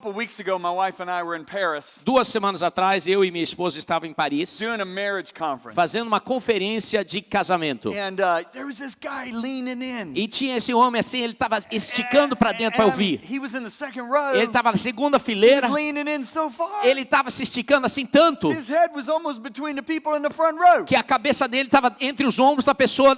couple weeks ago, my wife and I were in Paris 2 semanas atrás, eu e minha esposa estavam em Paris, doing a marriage conference. fazendo uma conferência de casamento. And there was this guy leaning in. E tinha esse homem assim, ele estava esticando para dentro para ouvir. He was in the second row. Ele estava na segunda He fileira, was leaning in so far. ele estava se esticando assim tanto, His head was almost between the people in the front row. que a cabeça dele estava entre os ombros da pessoa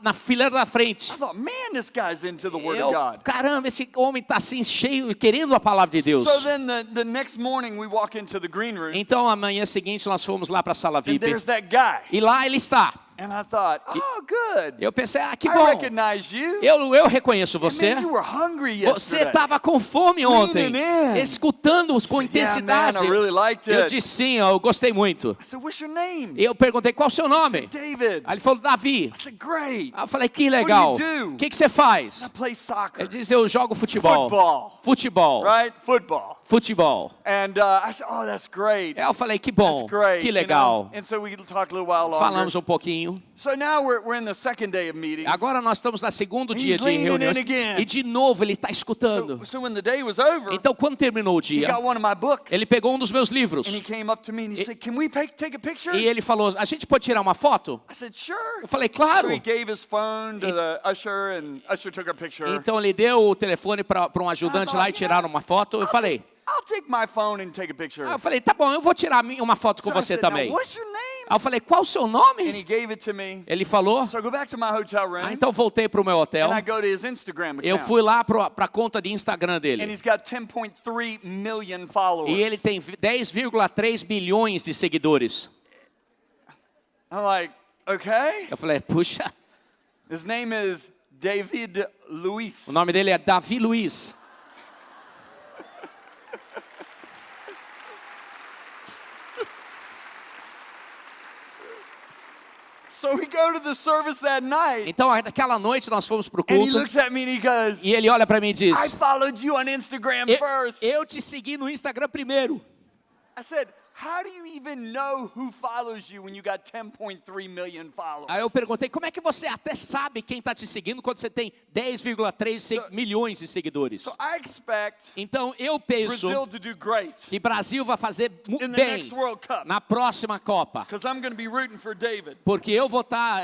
na fileira da frente. I thought, man, this guy's into the Word of God. Caramba, esse homem está assim cheio, querendo a palavra de Deus. So then the next morning we walk into the green room. Então, amanhã seguinte, nós fomos lá para a sala And VIP. there's that guy. E lá ele está. And I thought, oh, good. Eu pensei, que I bom. recognize you. Eu reconheço você. Man, you were hungry Você yesterday. estava com fome ontem, Leaning in. escutando com intensidade. Yeah, man, I really liked Eu it. disse sim, eu gostei muito. I said, what's your name? Eu perguntei, qual é o seu He nome? said, David. Aí ele falou, Davi. I said, great. Aí eu falei, que legal. What do you do? O que você faz? I play soccer. Ele disse, eu jogo futebol. Football. Futebol. Right? Football. Futebol. And I said, oh, that's great. Aí eu falei, que bom, That's great. que legal. You know? And so we talked a little while longer. Falamos um pouquinho. So now we're in the second day of meetings. Agora nós estamos no segundo dia de leaning in reuniões. again. E de novo ele está escutando. So when the day was over, Então quando terminou o he dia, got one of my books. ele pegou um dos meus livros. And he came up to me and he said, can we take a picture? E ele falou, a gente pode tirar uma foto? I said, sure. Eu falei, claro. So he gave his phone to the usher and usher took a picture. Então ele deu o telefone para um ajudante lá e tiraram uma foto. Eu falei, I'll take my phone and take a picture. tá bom, eu vou tirar uma foto com So I você said, now, também. what's your name? Aí eu falei, qual o seu And nome? he gave it to me. Ele falou. So I go back to my hotel room. Então voltei para o meu hotel. And I go to his Instagram account. Eu fui lá para a conta de Instagram And dele. he's got 10.3 million followers. E ele tem 10,3 milhões de seguidores. I'm like, okay. Eu falei, puxa, His name is David Luiz. o nome dele é Davi Luiz. So we go to the service that night. Então, naquela noite nós fomos para o And he culto. looks at me and he goes, E ele olha para mim e diz, I followed you on Instagram first. eu te segui no Instagram primeiro. I said, how do you even know who follows you when you got 10.3 million followers? Aí eu perguntei, como é que você até sabe quem está te seguindo quando você tem 10,3 milhões de seguidores? So I expect Então eu penso Brazil to do great que Brasil vai fazer in the bem next World Cup. na próxima Copa. Because I'm going to be rooting for David. Porque eu vou estar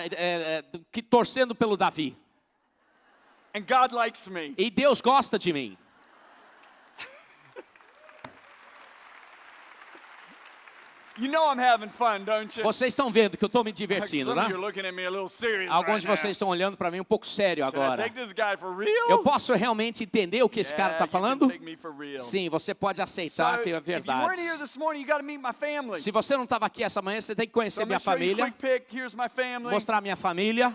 torcendo pelo Davi. And God likes me. E Deus gosta de mim. You know I'm having fun, don't you? Vocês estão vendo que eu estou me Like, divertindo, some of né? you are looking at me a little serious Alguns de right vocês estão olhando para mim um pouco sério now. Can I agora. take this guy for real? Eu posso realmente entender o que esse cara Yeah, está you can falando? take me for real. Sim, você pode So, aceitar que é if you weren't verdade. here this morning, you got to meet my family. Se você não estava aqui essa manhã, você tem que So conhecer I'm minha going to show you a família, quick pic. Here's my family. mostrar minha família.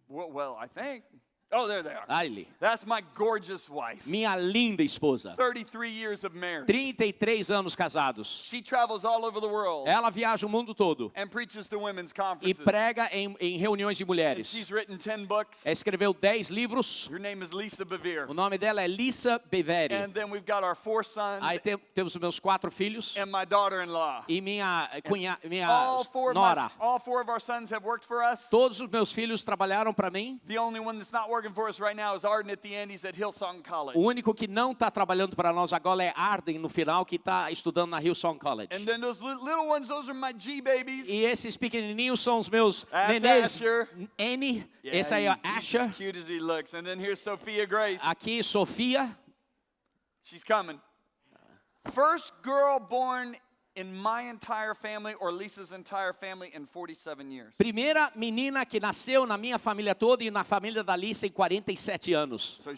Well, I think. Oh, there they are. Ali, That's my gorgeous wife. minha linda esposa. 33 years of marriage. 33 anos casados. She travels all over the world Ela viaja o mundo todo and preaches to women's e conferences. prega em reuniões de And mulheres. she's written 10 books. Escreveu 10 livros. Her name is Lisa Bevere. O nome dela é Lisa Beveri. And then we've got our 4 sons Aí temos os meus 4 filhos and my daughter-in-law. e minha All four nora. of our sons have worked for us. Todos os meus filhos trabalharam para mim. The only one that's not working for us right now is Arden at the Andes at Hillsong College. O único que não está trabalhando para nós agora é Arden, no final, que está estudando na Hillsong College. And then those little ones, those are my G-babies. E esses pequenininhos são os meus That's nenês. Asher. Annie, Yeah, esse aí é he's Asher. as cute as he looks. And then here's Sophia Grace. Aqui, Sofia. She's coming. First girl born in my entire family or Lisa's entire family in 47 years. Primeira menina que nasceu na minha família toda e na família da Lisa em 47 anos. So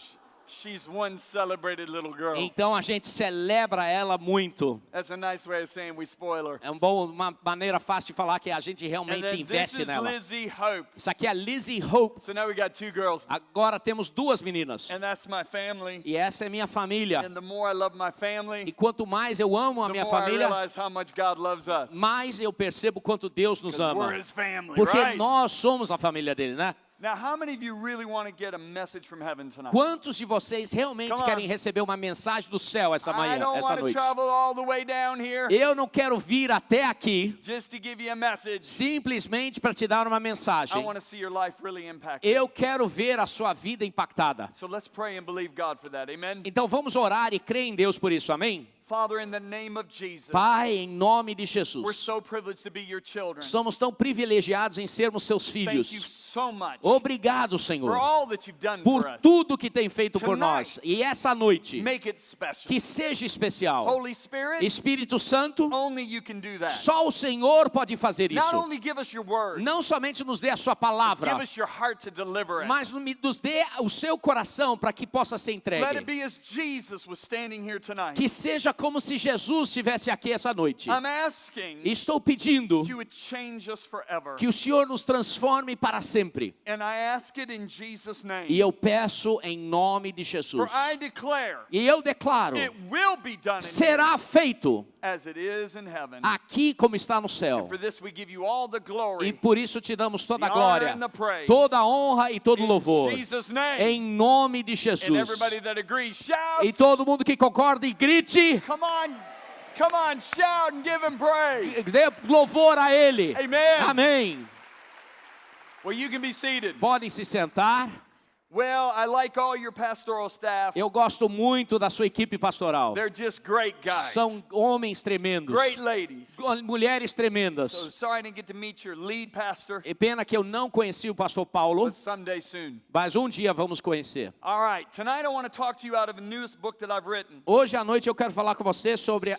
she's one celebrated little girl. Então a gente celebra ela muito. That's a nice way of saying we spoil her. É uma maneira fácil de falar que a gente And realmente then this investe is nela. Lizzie Hope. Isso aqui é Lizzie Hope. So now we got 2 girls. Agora temos 2 meninas. And that's my family. E essa é minha família. And the more I love my E family, quanto mais eu amo a the minha more I família, realize how much God loves us. mais eu percebo quanto Deus nos 'Cause ama. we're His family, Porque right? nós somos a família dele, né? Now, how many of you really want to get a message from heaven tonight? Quantos de vocês realmente Come on. querem receber uma mensagem do céu essa I manhã, don't essa want to noite? travel all the way down here Eu não quero vir até aqui just to give you a message. simplesmente para te dar uma I mensagem. want to see your life really impacted. Eu quero ver a sua vida impactada. So let's pray and believe God for that. Amen. Então vamos orar e crer em Deus por isso, amém? Father, in the name of Jesus, Pai, em nome de we're Jesus, so privileged to be your children. somos tão privilegiados em sermos seus Thank you filhos. so much Obrigado, for Senhor, all that you've done por for us. tudo que tem feito por Tonight, nós. E essa noite, Make it special. que seja especial. Holy Spirit, Espírito Santo, only you can do that. só o Senhor pode fazer Not isso. only give us your word, Não somente nos dê a sua give palavra, us your heart to deliver it. mas nos dê o seu coração para que possa ser Let it entregue. be as Jesus was standing here tonight. Que seja como se Jesus estivesse aqui essa noite. I'm asking Estou pedindo that you would change us forever. que o Senhor nos transforme para sempre. And I ask it in Jesus' E name. eu peço em nome de Jesus. For I declare E eu declaro, it will be done in será feito as it is in heaven. aqui como está no céu. For this we give you all the glory. E por isso te damos toda a the honor glória, and the praise. toda a honra e todo o In louvor. Jesus' name. Em nome de And Jesus. everybody that agrees, shout. E todo mundo que concorda e grite, Come on, shout and give him praise. dê louvor a Ele. Amen. Amém. Well, you can be seated. Podem se sentar. Well, I like all your pastoral staff. Eu gosto muito da sua equipe pastoral. They're just great guys. São homens tremendos. Great ladies. Mulheres So tremendas. sorry I didn't get to meet your lead pastor, É pena que eu não conheci o pastor Paulo, but someday soon. mas um dia vamos conhecer. All right, tonight I want to talk to you out of the newest book that I've written. Hoje à noite eu quero falar com você sobre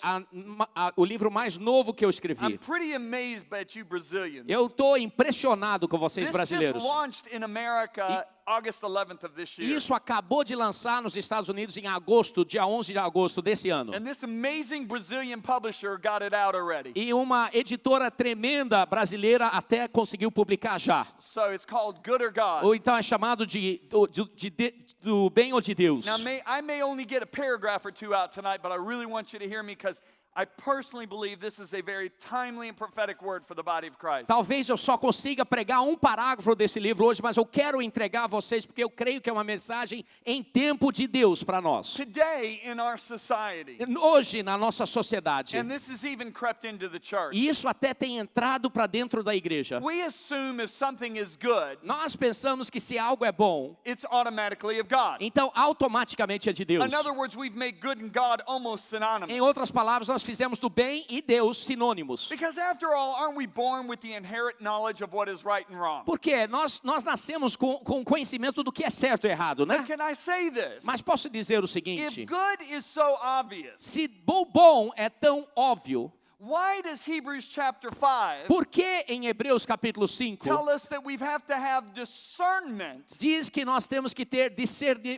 o livro mais novo que eu I'm escrevi. pretty amazed at you Brazilians. Eu estou impressionado com vocês This brasileiros. just launched in America August 11th of this year. Isso acabou de lançar nos Estados Unidos em agosto, dia 11 de agosto desse ano. And this amazing Brazilian publisher got it out already. E uma editora tremenda brasileira até conseguiu publicar já. So it's called Good or God. Ou então é chamado do bem ou de Deus. Now, I may only get a paragraph or two out tonight, but I really want you to hear me because I personally believe this is a very timely and prophetic word for the body of Christ. Talvez eu só consiga pregar um parágrafo desse livro hoje, mas eu quero entregar a vocês porque eu creio que é uma mensagem em tempo de Deus para nós. Today in our society, Hoje na nossa sociedade, and this has even crept into the church, e isso até tem entrado para dentro da igreja. we assume if something is good, Nós pensamos que se algo é bom, it's automatically of God. então automaticamente é de Deus. In other words, we've made good and God almost synonymous. Em outras palavras, nós fizemos do bem e Deus sinônimos. Because after all, aren't we born with the inherent knowledge of what is right and wrong? Porque nós nascemos com conhecimento do que é certo e errado, né? But can I say this? Mas posso dizer o If seguinte: good is so obvious, se bom é tão óbvio, why does Hebrews chapter 5 por que em Hebreus capítulo 5 tell us that we have to have discernment diz que nós temos que ter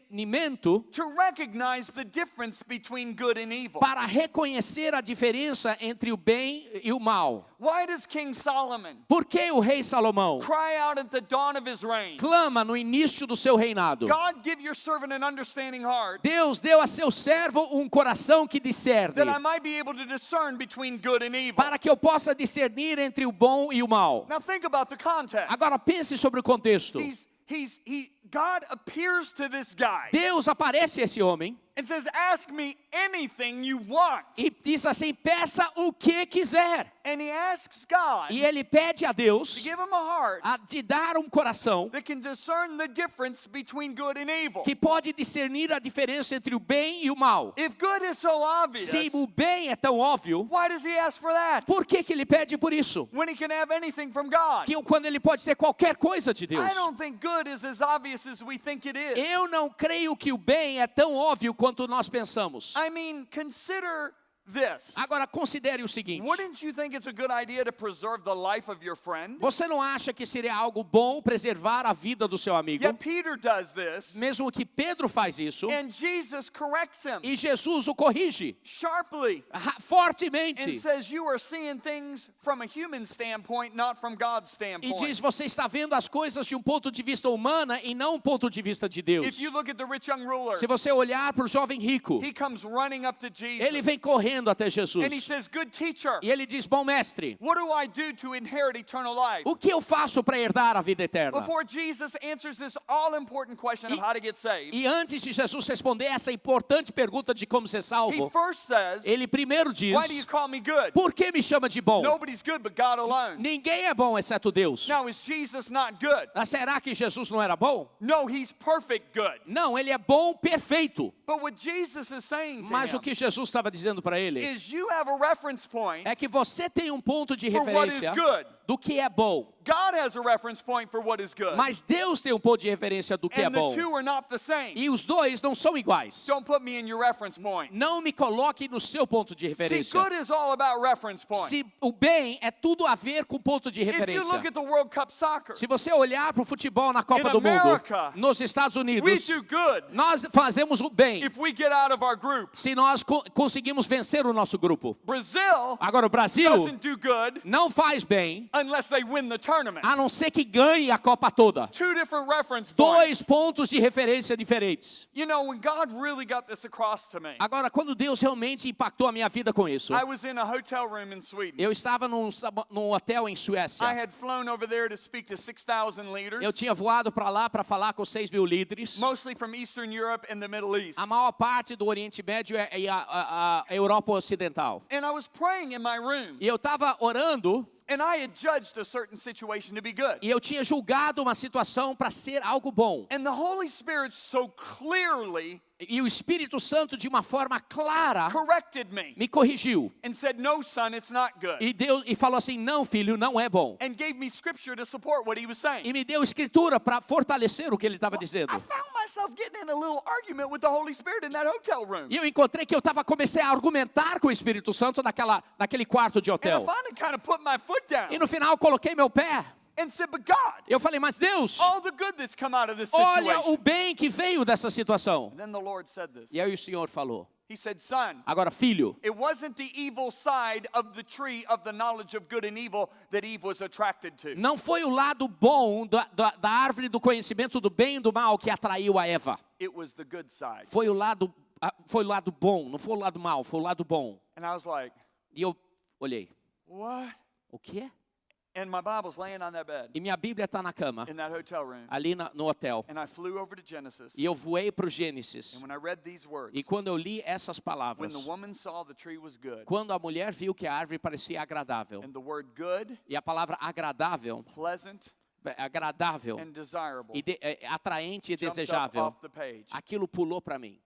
discernimento to recognize the difference between good and evil? para reconhecer a diferença entre o bem e o mal? Why does King Solomon Por que o rei Salomão cry out at the dawn of his reign, clama no início do seu reinado? God, give your servant an understanding heart Deus deu a seu servo um coração que discerne, that I might be able to discern between good and evil? para que eu possa discernir entre o bom e o mal. Now think about the context. Agora pense sobre o contexto. God appears to this guy Deus aparece a esse homem and says, ask me anything you want. e diz assim: peça o que quiser. And he asks God E ele pede a Deus to give him a heart a te dar um coração that can discern the difference between good and evil. que pode discernir a diferença entre o bem e o mal. If good is so obvious, Se o bem é tão óbvio, why does he ask for that? por que ele pede por isso? When he can have anything from God. Quando ele pode ter qualquer coisa de Deus. I don't think good is as obvious as we think it is. Eu não creio que o bem é tão óbvio quanto nós pensamos. I mean, consider this. Agora considere o seguinte: Wouldn't you think it's a good idea to preserve the life of your friend? você não acha que seria algo bom preservar a vida do seu amigo? Yet Peter does this, Mesmo que Pedro faz isso, and Jesus corrects him e Jesus o corrige sharply and fortemente. says you are seeing things from a human standpoint, not from God's E standpoint. diz: você está vendo as coisas de um ponto de vista humano e não um ponto de vista de Deus. If you look at the rich young ruler, Se você olhar para o jovem rico, he comes running up to ele Jesus vem correndo correndo até Jesus. And he says, good teacher, E ele diz, bom mestre, what do I do to inherit eternal life? o que eu faço para herdar a vida eterna? Before Jesus answers this all-important question of how to get saved, E antes de Jesus responder essa importante pergunta de como ser he salvo, first says, ele primeiro diz, why do you call me good? por que me chama de bom? Nobody's good but God alone. Ninguém é bom exceto Deus. Now, is Jesus not good? Ah, será que Jesus não era bom? No, he's perfect good. Não, ele é bom, perfeito. But what Jesus is saying to Mas o him que Jesus estava dizendo para ele is you have a reference point é que você tem um ponto de for what is referência good. do que é bom. God has a reference point for what is good. Mas Deus tem um ponto de referência do que é And the bom. two are not the same. E os dois não são iguais. Don't put me in your reference point. Não me coloque no seu ponto de See, referência. good is all about reference point. Se o bem é tudo a ver com ponto de If you referência. look at the World Cup soccer, Se você olhar para o futebol na Copa In do Mundo, America, nos Estados we Unidos, do good nós fazemos o bem if we get out of our group. se nós conseguimos vencer o nosso grupo. Brazil Agora, o Brasil doesn't do good não faz bem, unless they win the tournament. a não ser que ganhe a Copa toda. Two different reference points. Dois pontos de referência diferentes. You know, when God really got this across to me, Agora, quando Deus realmente impactou a minha vida com isso, I was in a hotel room in Sweden. eu estava num hotel em I Suécia. had flown over there to speak to 6,000 leaders, Eu tinha voado para lá para falar com 6.000 líderes. mostly from Eastern Europe and the Middle East. A maior parte do Oriente Médio e a Europa Ocidental. And I was praying in my room, E eu estava orando and I had judged a certain situation to be good. e eu tinha julgado uma situação para ser algo bom. And the Holy Spirit so clearly E o Espírito Santo, de uma forma clara, corrected me me corrigiu. and said, no, son, it's not good. E falou assim, não, filho, não é bom. And gave me scripture to support what he was saying. E me deu escritura para fortalecer o que ele estava dizendo. I found myself getting in a little argument with the Holy Spirit in that hotel room. E eu encontrei que eu comecei a argumentar com o Espírito Santo naquele quarto de And I hotel. finally kind of put my foot down E no final eu coloquei meu pé. and said, but God, Eu falei, mas Deus, all the good that's come out of this olha o situation. bem que veio dessa situação. And then the Lord said this. E aí o Senhor falou, He said, son, agora filho, it wasn't the evil side of the tree of the knowledge of good and evil that Eve was attracted to. não foi o lado bom da árvore do conhecimento do bem e do mal que atraiu a Eva. It was the good side. Foi o lado bom, não foi o lado mal, foi o lado bom. And I was like, E eu olhei, what? o quê? And my Bible's laying on that bed E minha Bíblia está na cama, in that hotel room. ali no hotel. And I flew over to Genesis. E eu voei para o Gênesis. And when I read these words, E quando eu li essas when palavras, the woman saw the tree was good, quando a mulher viu que a árvore parecia agradável, and the word good, e a palavra agradável, pleasant, agradável, and desirable atraente e jumped up desejável, off the page. aquilo pulou para mim.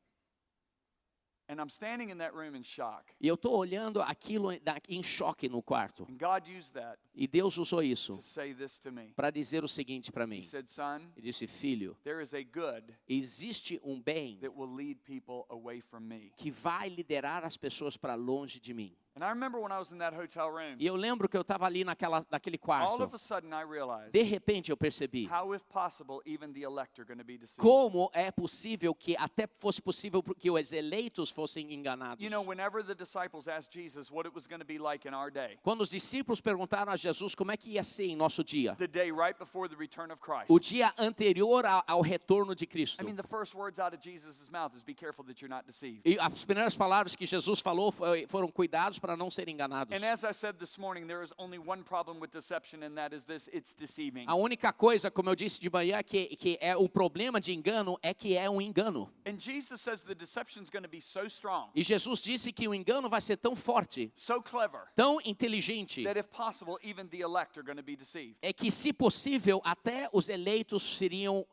And I'm standing in that room in shock. E eu estou olhando aquilo em choque no quarto. And God used that E Deus usou isso to say this to me. para dizer o seguinte para mim. He said, son, Ele disse, filho, there is a good existe um bem that will lead people away from me. que vai liderar as pessoas para longe de mim. And I remember when I was in that hotel room, E eu lembro que eu estava ali naquele all quarto. of a sudden I realized De repente eu percebi how, if possible, even the elect are going to be deceived. como é possível que até fosse possível que os eleitos fossem enganados. You know, whenever the disciples asked Jesus what it was going to be like in our day, Quando os discípulos perguntaram a Jesus como é que ia ser em nosso dia, the day right before the return of Christ, o dia anterior ao retorno de Cristo. I mean, the first words out of Jesus' mouth is, be careful that you're not deceived. E as primeiras palavras que Jesus falou foram cuidados para não serem enganados. And as I said this morning, there is only one problem with deception, and that is this: it's deceiving. A única coisa, como eu disse de manhã, que é o problema de engano é que é um engano. And Jesus says the deception is going to be so strong, E Jesus disse que o engano vai ser tão forte, so clever, tão inteligente, that if possible, even the elect are going to be deceived. é que, se possível, até os eleitos seriam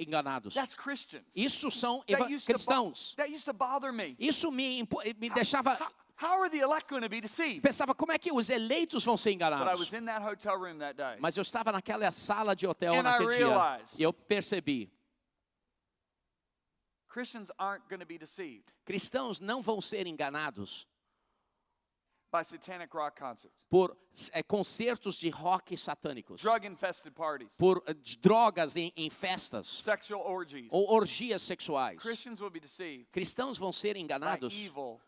enganados. That's Christians. Isso são cristãos. That used to bother me. Isso me deixava... How are the elect going to be deceived? Pensava, como é que os eleitos vão ser But I enganados? was in that hotel room that day. Mas eu estava naquela sala de hotel And I naquele dia. realized- E eu percebi, Christians aren't going to be deceived cristãos não vão ser enganados by satanic rock concerts, por concertos de rock satânicos, drug-infested parties, por drogas em festas, sexual orgies. ou orgias sexuais. Christians will be deceived Cristãos vão ser by enganados evil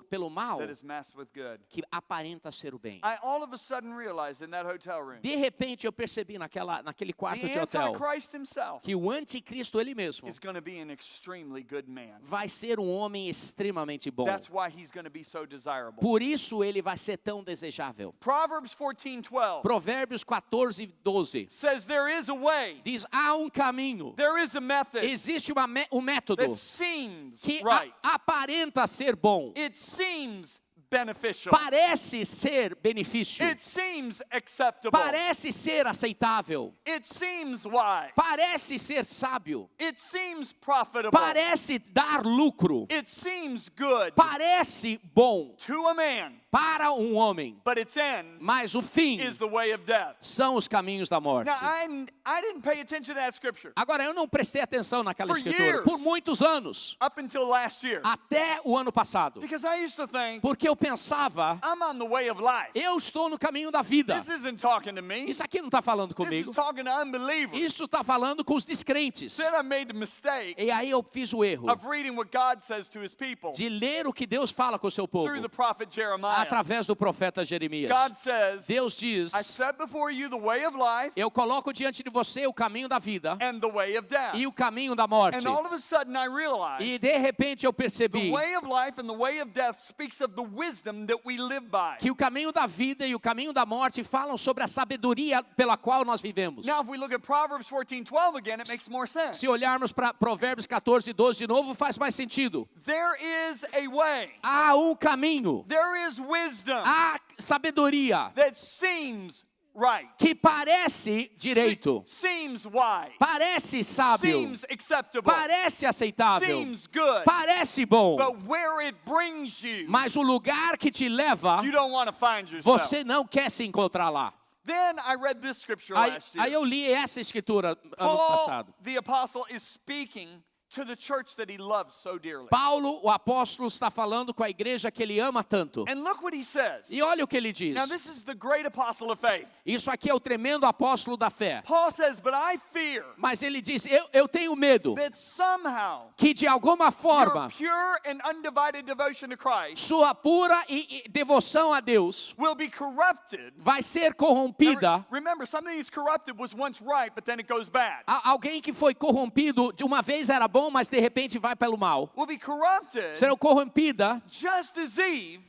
pelo mal that has messed with good. que aparenta ser o bem. I all of a sudden realized in that hotel room, De repente eu percebi naquele quarto the de hotel Antichrist himself que o anticristo ele mesmo is going to be an extremely good man. vai ser um homem extremamente bom. That's why he's going to be so desirable. Por isso ele vai ser tão desejável. Proverbs 14:12 Provérbios 14:12 says there is a way, diz: há um caminho, there is a method existe um método that seems que right. aparenta ser bom, It seems beneficial. parece ser benefício, It seems acceptable. parece ser aceitável, It seems wise. parece ser sábio, It seems profitable. parece dar lucro, It seems good parece bom to a man, para um homem, but its end mas o fim is the way of death. são os caminhos da morte. Now, I didn't pay attention to that scripture Agora, eu não prestei atenção naquela For escritura years. por muitos anos, up until last year até o ano passado, because I used to think porque eu pensava, I'm on the way of life. eu estou no caminho da vida. This isn't talking to me. Isso aqui não está falando This is comigo, talking to unbelievers. isso está falando com os descrentes. Then I made the mistake E aí eu fiz o erro of reading what God says to his people de ler o que Deus fala com o seu povo through the prophet Jeremiah. através do profeta Jeremias. God says, Deus diz: I set before you the way of life eu coloco diante de você o caminho da vida and the way of death. e o caminho da morte. And all of a sudden I realized E de repente eu the percebi way of life and the way of death speaks of the wisdom that we live by. que o caminho da vida e o caminho da morte falam sobre a sabedoria pela qual nós vivemos. Now if we look at Proverbs 14:12 again, it makes more sense. Se olharmos para Provérbios 14:12 de novo, faz mais sentido. There is a way. Há um caminho, There is wisdom há sabedoria that seems right. que parece direito, Seems wise. parece sábio, Seems acceptable. parece aceitável, Seems good. parece bom, But where it brings you, mas o lugar que te leva, you don't want to find yourself. você não quer se encontrar lá. Then I read this scripture Aí, last year. aí eu li essa escritura ano Paul, passado. the apostle, is speaking to the church that he loves so dearly. Paulo, o apóstolo, está falando com a igreja que ele ama tanto. And look what he says. E olha o que ele diz. Now this is the great apostle of faith. Isso aqui é o tremendo apóstolo da fé. Paul says, but I fear Mas ele diz: eu tenho medo that somehow que de alguma your forma pure and undivided devotion to Christ sua pura e devoção a Deus will be corrupted. vai ser corrompida. Remember, something that's corrupted was once right, but then it goes bad. Alguém que foi corrompido de uma vez era bom, mas de repente vai pelo mal. Will be corrupted Será corrompida, just as Eve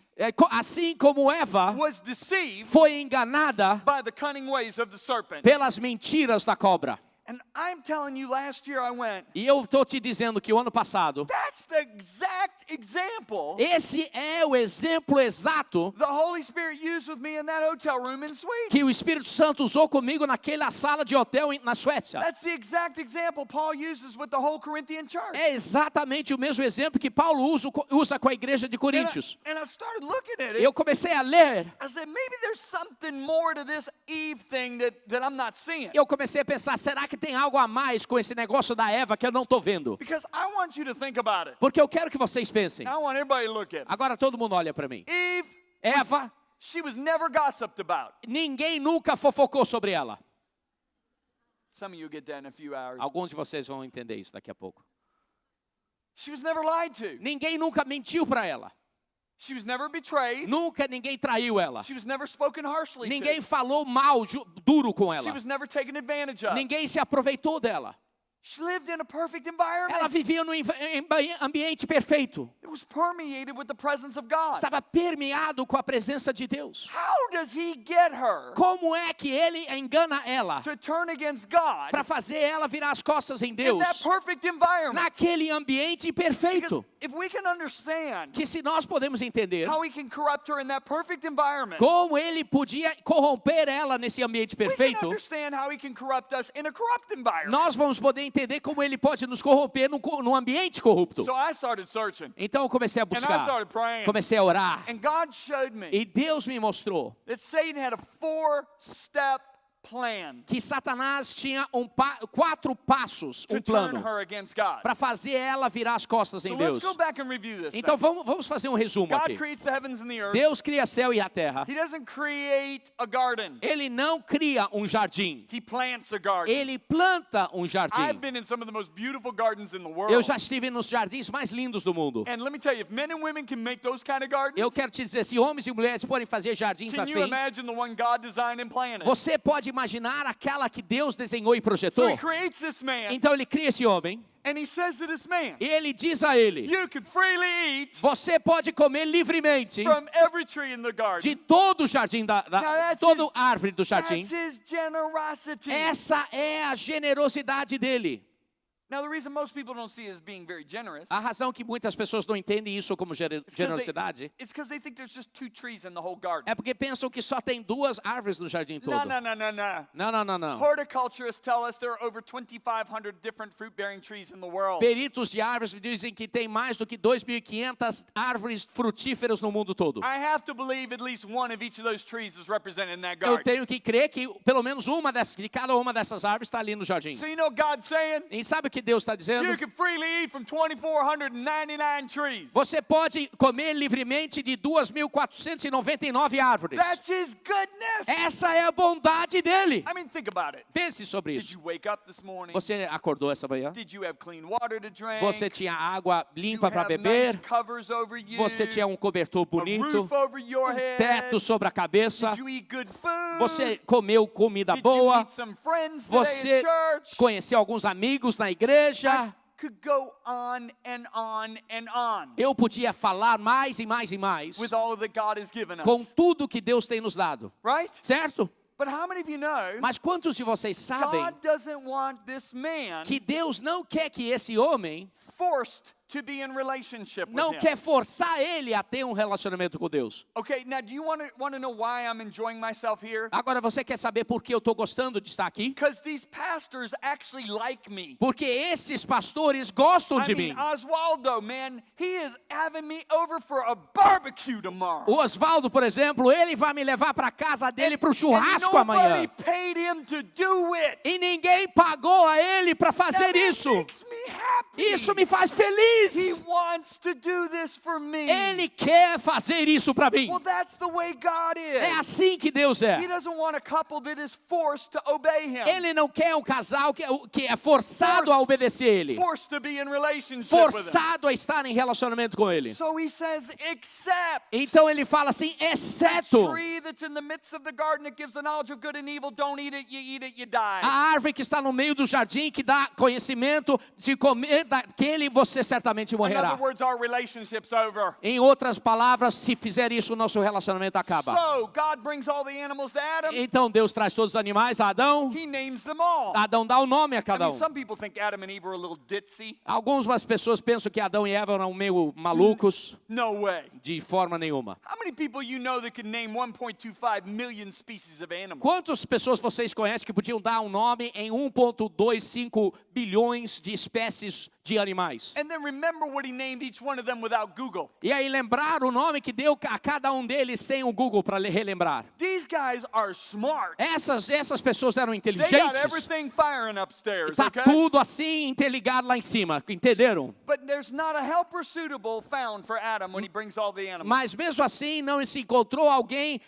assim como Eva was deceived foi enganada by the cunning ways of the serpent. pelas mentiras da cobra. And I'm telling you, last year I went, E eu estou te dizendo que o ano passado, that's the exact example esse é o exemplo exato the Holy Spirit used with me in that hotel room in Sweden. que o Espírito Santo usou comigo naquela sala de hotel na Suécia. That's the exact example Paul uses with the whole Corinthian church. É exatamente o mesmo exemplo que Paulo usa com a igreja de Coríntios. And I started looking at it. Eu comecei a ler, I said, maybe there's something more to this Eve thing that I'm not seeing. eu comecei a pensar, será que tem algo a mais com esse negócio da Eva que eu não estou vendo? Because I want you to think about it. Porque eu quero que vocês pensem. I want everybody to look at it. Agora todo mundo olha para mim. Eve, Eva, she was never gossiped about. ninguém nunca fofocou sobre ela. Some of you get that in a few hours. Alguns de vocês vão entender isso daqui a pouco. She was never lied to. Ninguém nunca mentiu para ela. She was never betrayed. Nunca ninguém traiu ela. She was never spoken harshly Ninguém to. falou mal, duro com She ela. was never taken advantage of. Ninguém se aproveitou dela. She lived in a perfect Ela environment. vivia num ambiente perfeito. It was permeated with the presence of God. Estava permeado com a presença de Deus. How does he get her Como é que ele engana ela to turn against God para fazer ela virar as costas em in Deus that perfect environment? naquele ambiente Because perfeito? if we can understand Que se nós podemos entender how he can corrupt her in that perfect environment, como ele podia corromper ela nesse ambiente we can perfeito, understand how he can corrupt us in a corrupt environment. nós vamos poder entender como ele pode nos corromper num ambiente corrupto. So I started searching. Então eu comecei a And I buscar, started praying. comecei a orar. And God showed me E Deus me mostrou that Satan had a 4-step plan que Satanás tinha 4 passos, to um turn plano, her against God. para fazer ela virar as costas So em let's Deus. go back and review this. Então thing. vamos fazer um resumo God aqui. creates the heavens and the earth. Deus cria céu e a terra. He doesn't create a garden. Ele não cria um jardim. He plants a garden. Ele planta um I've jardim. been in some of the most beautiful gardens in the world. Eu já estive nos jardins mais lindos do mundo. And let me tell you, if men and women can make those kind of gardens, Eu quero te dizer, se homens e mulheres podem fazer jardins can you assim, imagine the one God designed and planted? você pode imaginar aquela que Deus desenhou e So projetou? he creates this man, Então ele cria esse homem and he says to this man, e ele diz a ele: you can freely eat você pode comer livremente from every tree in the de garden. todo o jardim, Now that's toda his- árvore do jardim. That's his generosity. Essa é a generosidade dele. Now the reason most people don't see it as being very generous A razão que muitas pessoas não entendem isso como generosidade it's because they think there's just 2 trees in the whole garden. é porque pensam que só tem 2 árvores no jardim todo. No, no, no, no, no. Não. Horticulturists tell us there are over 2,500 different fruit-bearing trees in the world. Peritos de árvores dizem que tem mais do que 2.500 árvores frutíferas no mundo todo. I have to believe at least one of each of those trees is represented in that Eu garden. tenho que crer que pelo menos uma de cada uma dessas árvores está ali no jardim. So you know what God's saying? E sabe o que Deus está dizendo? You can freely eat from 2,499 trees. Você pode comer livremente de 2.499 árvores. That's His goodness. Essa é a bondade dele. I mean, think about it. Pense sobre Did isso. you wake up this morning? Você acordou essa manhã? Did you have clean water to drink? Você tinha água Did you limpa para have beber? nice covers over you? Você tinha um cobertor a bonito? roof over your head? Teto sobre a cabeça? Did you eat good food? Você comeu comida Did you boa? meet some friends today Você at church? conheceu alguns amigos na igreja? Could go on and on and on Eu podia falar mais e mais e mais with all that God has given com us. tudo que Deus tem nos dado, Right? certo? But how many of you know Mas quantos de vocês sabem God doesn't want this man que Deus não quer que esse homem forced to be in relationship não with him? quer forçar ele a ter um relacionamento com Deus? Okay, now do you want to know why I'm enjoying myself here? Agora você quer saber por que eu estou gostando de estar aqui? Because these pastors actually like me. Porque esses pastores gostam I de mean, mim. Oswaldo, man, he is having me over for a barbecue tomorrow. O Oswaldo, por exemplo, ele vai me levar para casa dele para o churrasco and nobody amanhã. paid him to do it. E ninguém pagou a ele para fazer That isso. makes me happy. Isso me faz He feliz. wants to do this for me. Ele quer fazer isso para mim. Well, that's the way God is. É assim que Deus é. He doesn't want a couple that is forced to obey him. Ele não quer um casal que é forçado a obedecer ele. Forced to be in relationship with him. Forçado a estar em relacionamento com ele. So he says, except Então ele fala assim, the exceto tree that's in the midst of the garden that gives the knowledge of good and evil, don't eat it, you die. a árvore que está no meio do jardim que dá conhecimento de comer daquele você certamente In morrerá. other words, our relationship's over. Em outras palavras, se fizer isso, o nosso relacionamento acaba. So God brings all the animals to Adam. Então Deus traz todos os animais a Adão. He names them all. Adão dá o nome a I cada mean, um. some people think Adam and Eve were a little ditzy. Algumas pessoas pensam que Adão e Eva eram meio malucos, No way. de forma nenhuma. How many people you know that can name 1.25 million species of animals? Quantas pessoas vocês conhecem que podiam dar um nome em 1,25 bilhões de espécies de animais? And then remember what he named each one of them without Google. E aí lembrar o nome que deu a cada um deles sem o Google para relembrar. These guys are smart. Essas pessoas eram They got inteligentes. everything firing upstairs, Está okay? tudo assim interligado lá em cima, entenderam? But there's not a helper suitable found for Adam when he brings all the animals. Mas mesmo assim não se encontrou alguém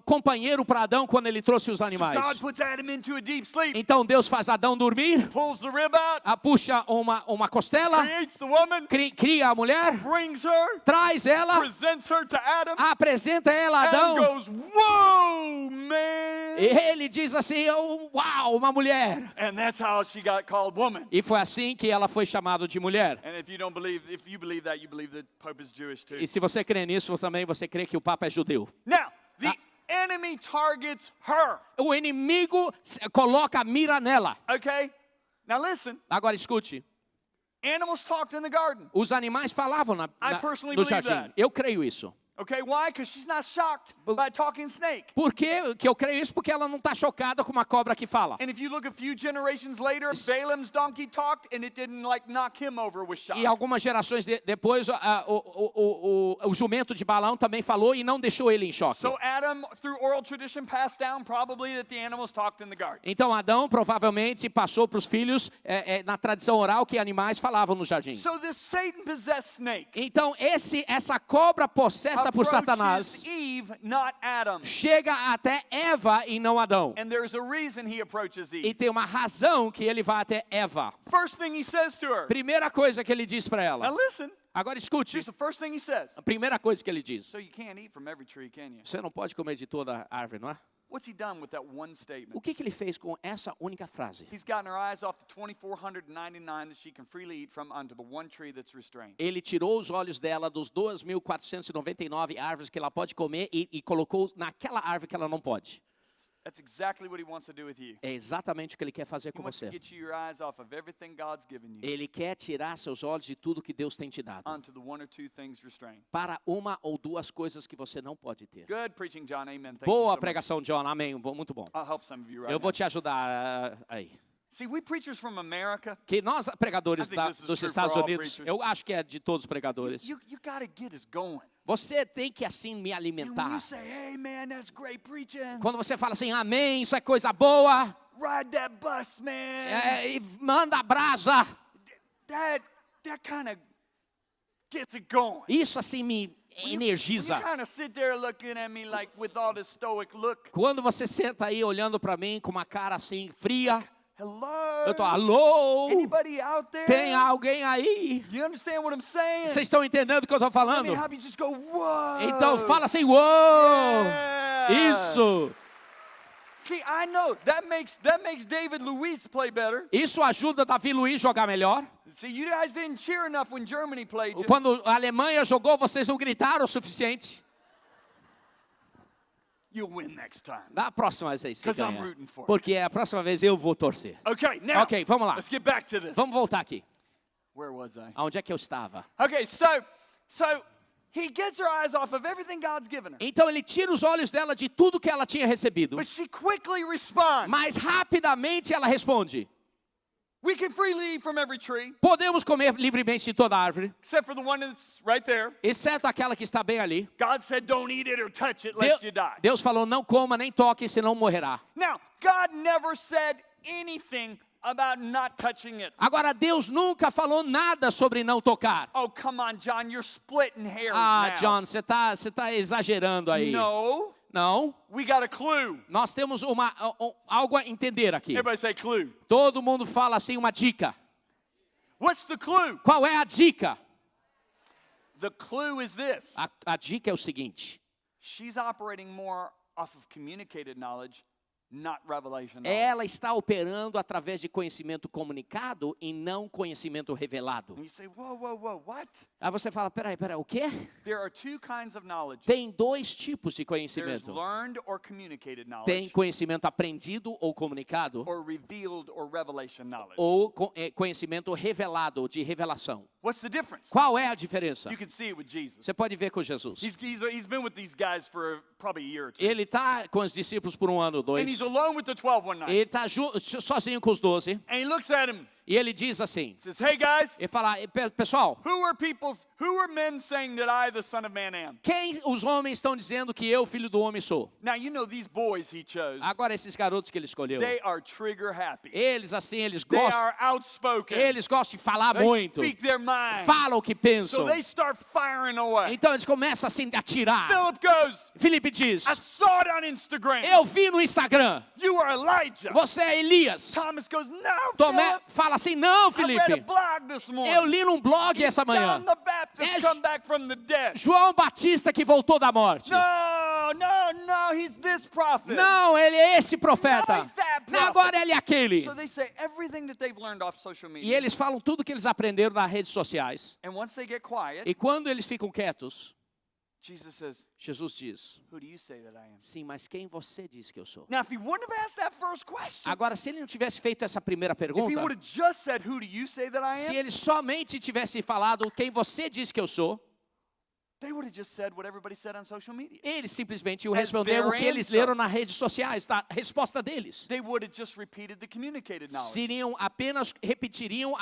companheiro para Adão quando ele trouxe os So God animais. puts Adam into a deep sleep, Então Deus faz Adão dormir, pulls the rib out, puxa uma costela, creates the woman, cria a mulher, brings her, traz ela, presents her to Adam. apresenta ela a Adam Adão. goes, whoa, man. E ele diz assim, "Oh, uau, uma mulher." And that's how she got called woman. E foi assim que ela foi chamada de mulher. And if you believe that, you believe the Pope is Jewish too. E se você crê nisso, você crê que o Papa é judeu. Now, the enemy targets her, O inimigo coloca a mira nela. okay? Now listen, Agora escute, animals talked in the garden. os animais falavam I personally no believe jardim. that. Eu creio isso. Okay, why? Because she's not shocked by a talking snake. Por que eu creio isso? Porque ela não está chocada com uma cobra que fala. And if you look a few generations later, Balaam's donkey talked and it didn't like knock him over with shock. E algumas gerações depois, o jumento de Balaão também falou e não deixou ele em choque. So Adam, through oral tradition, passed down probably that the animals talked in the garden. Então Adão provavelmente passou para os filhos, na tradição oral, que animais falavam no jardim. So this Satan-possessed snake Então essa cobra possessa por Satanás approaches Eve, not Adam. chega até Eva e não Adão. And there's a reason he approaches E Eve. tem uma razão que ele vai até Eva. First thing he says to her. Primeira coisa que ele diz para Now ela. listen. Agora escute. Here's the first thing he says. A primeira coisa que ele diz. So you can't eat from every tree, can you? Você não pode comer de toda árvore, não é? What's he done with that one statement? O que ele fez com essa única frase? He's gotten her eyes off the 2,499 that she can freely eat from onto the one tree that's restrained. Ele tirou os olhos dela dos 2.499 árvores que ela pode comer e colocou naquela árvore que ela não pode. That's exactly what he wants to do with you. É exatamente o que ele quer fazer He com wants to você. get you your eyes off of everything God's given you Ele quer tirar seus olhos de tudo que Deus tem te dado onto the one or two things restrained. para uma ou duas coisas que você não pode ter. Good preaching, John. Amen. Thank you Boa so much. pregação, John. Amém. Muito bom. I'll help some of you right Eu vou now. te ajudar aí. See, we preachers from America, Que nós, pregadores I think this is dos true Estados for all Unidos, preachers. eu acho que é de todos os pregadores. you got to get us going. Você tem que assim me And when alimentar. you say, hey, man, that's great preaching. Quando você fala assim, amém, isso é coisa boa, Ride that bus, man. e manda a brasa. That kind of gets it going. Isso assim me When energiza. you kind of sit there looking at me like with all this stoic look. Quando você senta aí olhando para mim com uma cara assim fria, Hello? eu tô, alô? Anybody out there? Tem alguém aí? You understand what I'm saying? Vocês estão entendendo o que eu tô Let falando? me help you just go, whoa. Então fala assim, uou! Yeah. Isso! See, I know that makes David Luiz play better. Isso ajuda Davi Luiz a jogar melhor. See, you guys didn't cheer enough when Germany played you. Quando a Alemanha jogou, vocês não gritaram o suficiente. You'll win next time. Da próxima vez aí você 'Cause I'm ganha. rooting for you. Porque a próxima vez eu vou torcer. Okay, now. Ok, vamos lá. Let's get back to this. Vamos voltar aqui. Where was I? Aonde é que eu estava? Okay, so he gets her eyes off of everything God's given her. Então ele tira os olhos dela de tudo que ela tinha recebido. But she quickly responds. Mas rapidamente ela responde: We can freely eat from every tree, podemos comer livremente de toda árvore, except for the one that's right there. exceto aquela que está bem ali. God said, don't eat it or touch it lest you die. Deus falou, não coma nem toque, senão morrerá. Now, God never said anything about not touching it. Agora, Deus nunca falou nada sobre não tocar. Oh, come on, John, you're splitting hairs Ah, now. John, você tá exagerando aí. No, Não, we got a clue. nós temos algo a entender aqui. Everybody say clue. Todo mundo fala assim, uma dica. What's the clue? Qual é a dica? The clue is this. A dica é o seguinte. She's operating more off of communicated knowledge, not revelation knowledge. Ela está operando através de conhecimento comunicado e não conhecimento revelado. And you say, whoa, what? Aí você fala, peraí, o quê? There are two kinds of knowledge. Tem dois tipos de There's conhecimento. learned or communicated Tem knowledge, conhecimento aprendido ou comunicado, or revealed or revelation knowledge. ou conhecimento revelado, de revelação. What's the difference? Qual é a diferença? You can see it with Jesus. Você pode ver com Jesus. He's been with these guys for probably a year or two. Ele está com os discípulos por um ano ou And dois. he's alone with the 12 one night. Ele está sozinho com os 12. And he looks at him, E ele diz assim, says, hey guys, ele fala, pessoal, who are men saying that I, the Son of Man, am? quem os homens estão dizendo que eu, filho do homem, sou? Now, you know these boys he chose, Agora, esses garotos que ele escolheu, they are trigger happy. eles assim, eles They gostam are outspoken. de falar They muito, speak their mind. falam o que So pensam. they start firing away. Então eles começam assim a tirar. Philip goes, Felipe diz, I saw it on Instagram. eu vi no Instagram, You are Elijah. você é Elias. Thomas goes, no, Tomé Philip. fala assim, não, I read a Felipe, blog this morning. eu li num blog essa manhã. John the Baptist É come back from the dead. João Batista que voltou da morte. No, he's this prophet. Não, ele é esse profeta. No, he's that Não, prophet. agora ele é aquele. So they say everything that they've learned off social E media. eles falam tudo que eles aprenderam nas redes sociais. And once they get quiet, E quando eles ficam quietos, Jesus says, Jesus diz, who do you say that I am? sim, mas quem você diz que eu sou? Now, if he wouldn't have asked that first question, Agora, se ele não tivesse feito essa primeira if he pergunta, would have just said, who do you say that I se am? ele somente tivesse falado quem você diz que eu sou, They would have just said what everybody said on social media. Eles simplesmente iam As responder o their que eles answer. leram nas redes sociais, a resposta deles. They would have just repeated the communicated knowledge. Repetiriam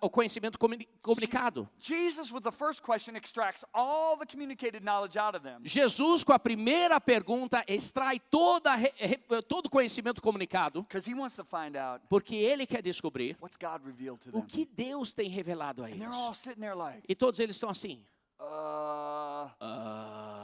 o conhecimento comunicado. Jesus, with the first question, extracts all the communicated knowledge out of them. Jesus, com a primeira pergunta, extrai todo o conhecimento comunicado, Because he wants to find out porque ele quer descobrir what's God revealed to o them. que Deus tem revelado a And they're eles. all sitting there like, E todos eles estão assim,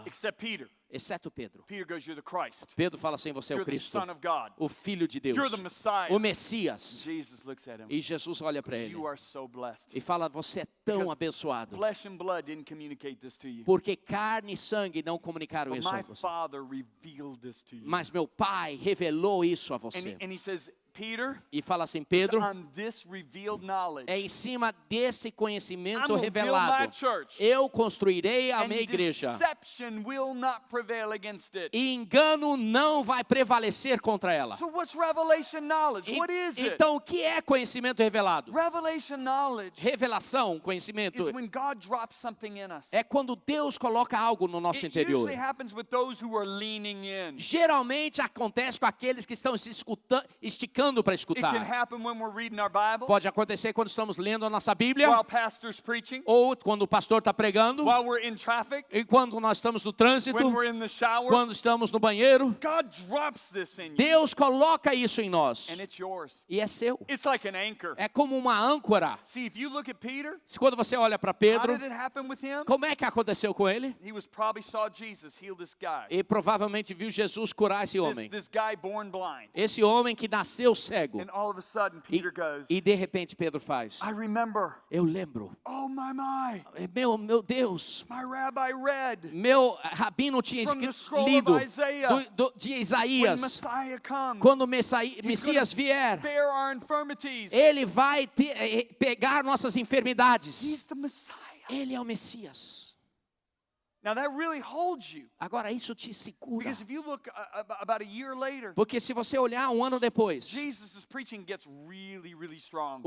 except Peter. exceto Pedro. Peter goes, you're the Christ. Pedro fala assim, você é o You're the Cristo, Son of God. o Filho de Deus, You're the Messiah. o Messias. Jesus looks at him. E Jesus olha para ele You are so blessed. e fala, você é tão Because abençoado, Flesh and blood didn't communicate this to you. porque carne e sangue não comunicaram But isso a my você. Father revealed this to you. Mas meu Pai revelou isso a você. And he says, Peter, E fala assim, it's Pedro, on this revealed knowledge. é em cima desse I'm conhecimento gonna build my revelado. church. Eu construirei a And minha igreja. deception will not prevail against it. E engano não vai prevalecer contra ela. So what's revelation knowledge? E- What is it? Então, o que é conhecimento revelado? Revelation knowledge Revelação, conhecimento, is when God drops something in us. é quando Deus coloca algo no nosso It interior. usually happens with those who are leaning in. Geralmente acontece com aqueles que estão se esticando para It can escutar. happen when we're reading our Bible, Pode acontecer quando estamos lendo a nossa Bíblia, while pastor's preaching, ou quando o pastor está pregando, while we're in traffic, e quando nós estamos no trânsito, when we're in the shower. quando estamos no banheiro. God drops this in you, Deus coloca isso em nós and it's yours. e é seu. It's like an anchor. É como uma âncora. See, if you look at Peter, Se quando você olha para how Pedro, did it happen with him? como é que aconteceu com ele? He was probably saw Jesus heal this guy. E provavelmente viu Jesus curar esse homem. This guy born blind. Esse homem que nasceu cego. And all of a sudden, Peter goes, E de repente Pedro faz. I remember, Eu lembro. oh my, Meu Deus. my rabbi read Meu rabino tinha from the escrito, scroll lido of Isaiah, de when Isaías. Messiah comes, Quando o he's Messias gonna vier, bear our infirmities. ele vai pegar nossas enfermidades. He's the Messiah. Ele é o Messias. Now that really holds you. Agora isso te segura. Because if you look about a year later, Porque se você olhar um ano depois, Jesus' preaching gets really strong.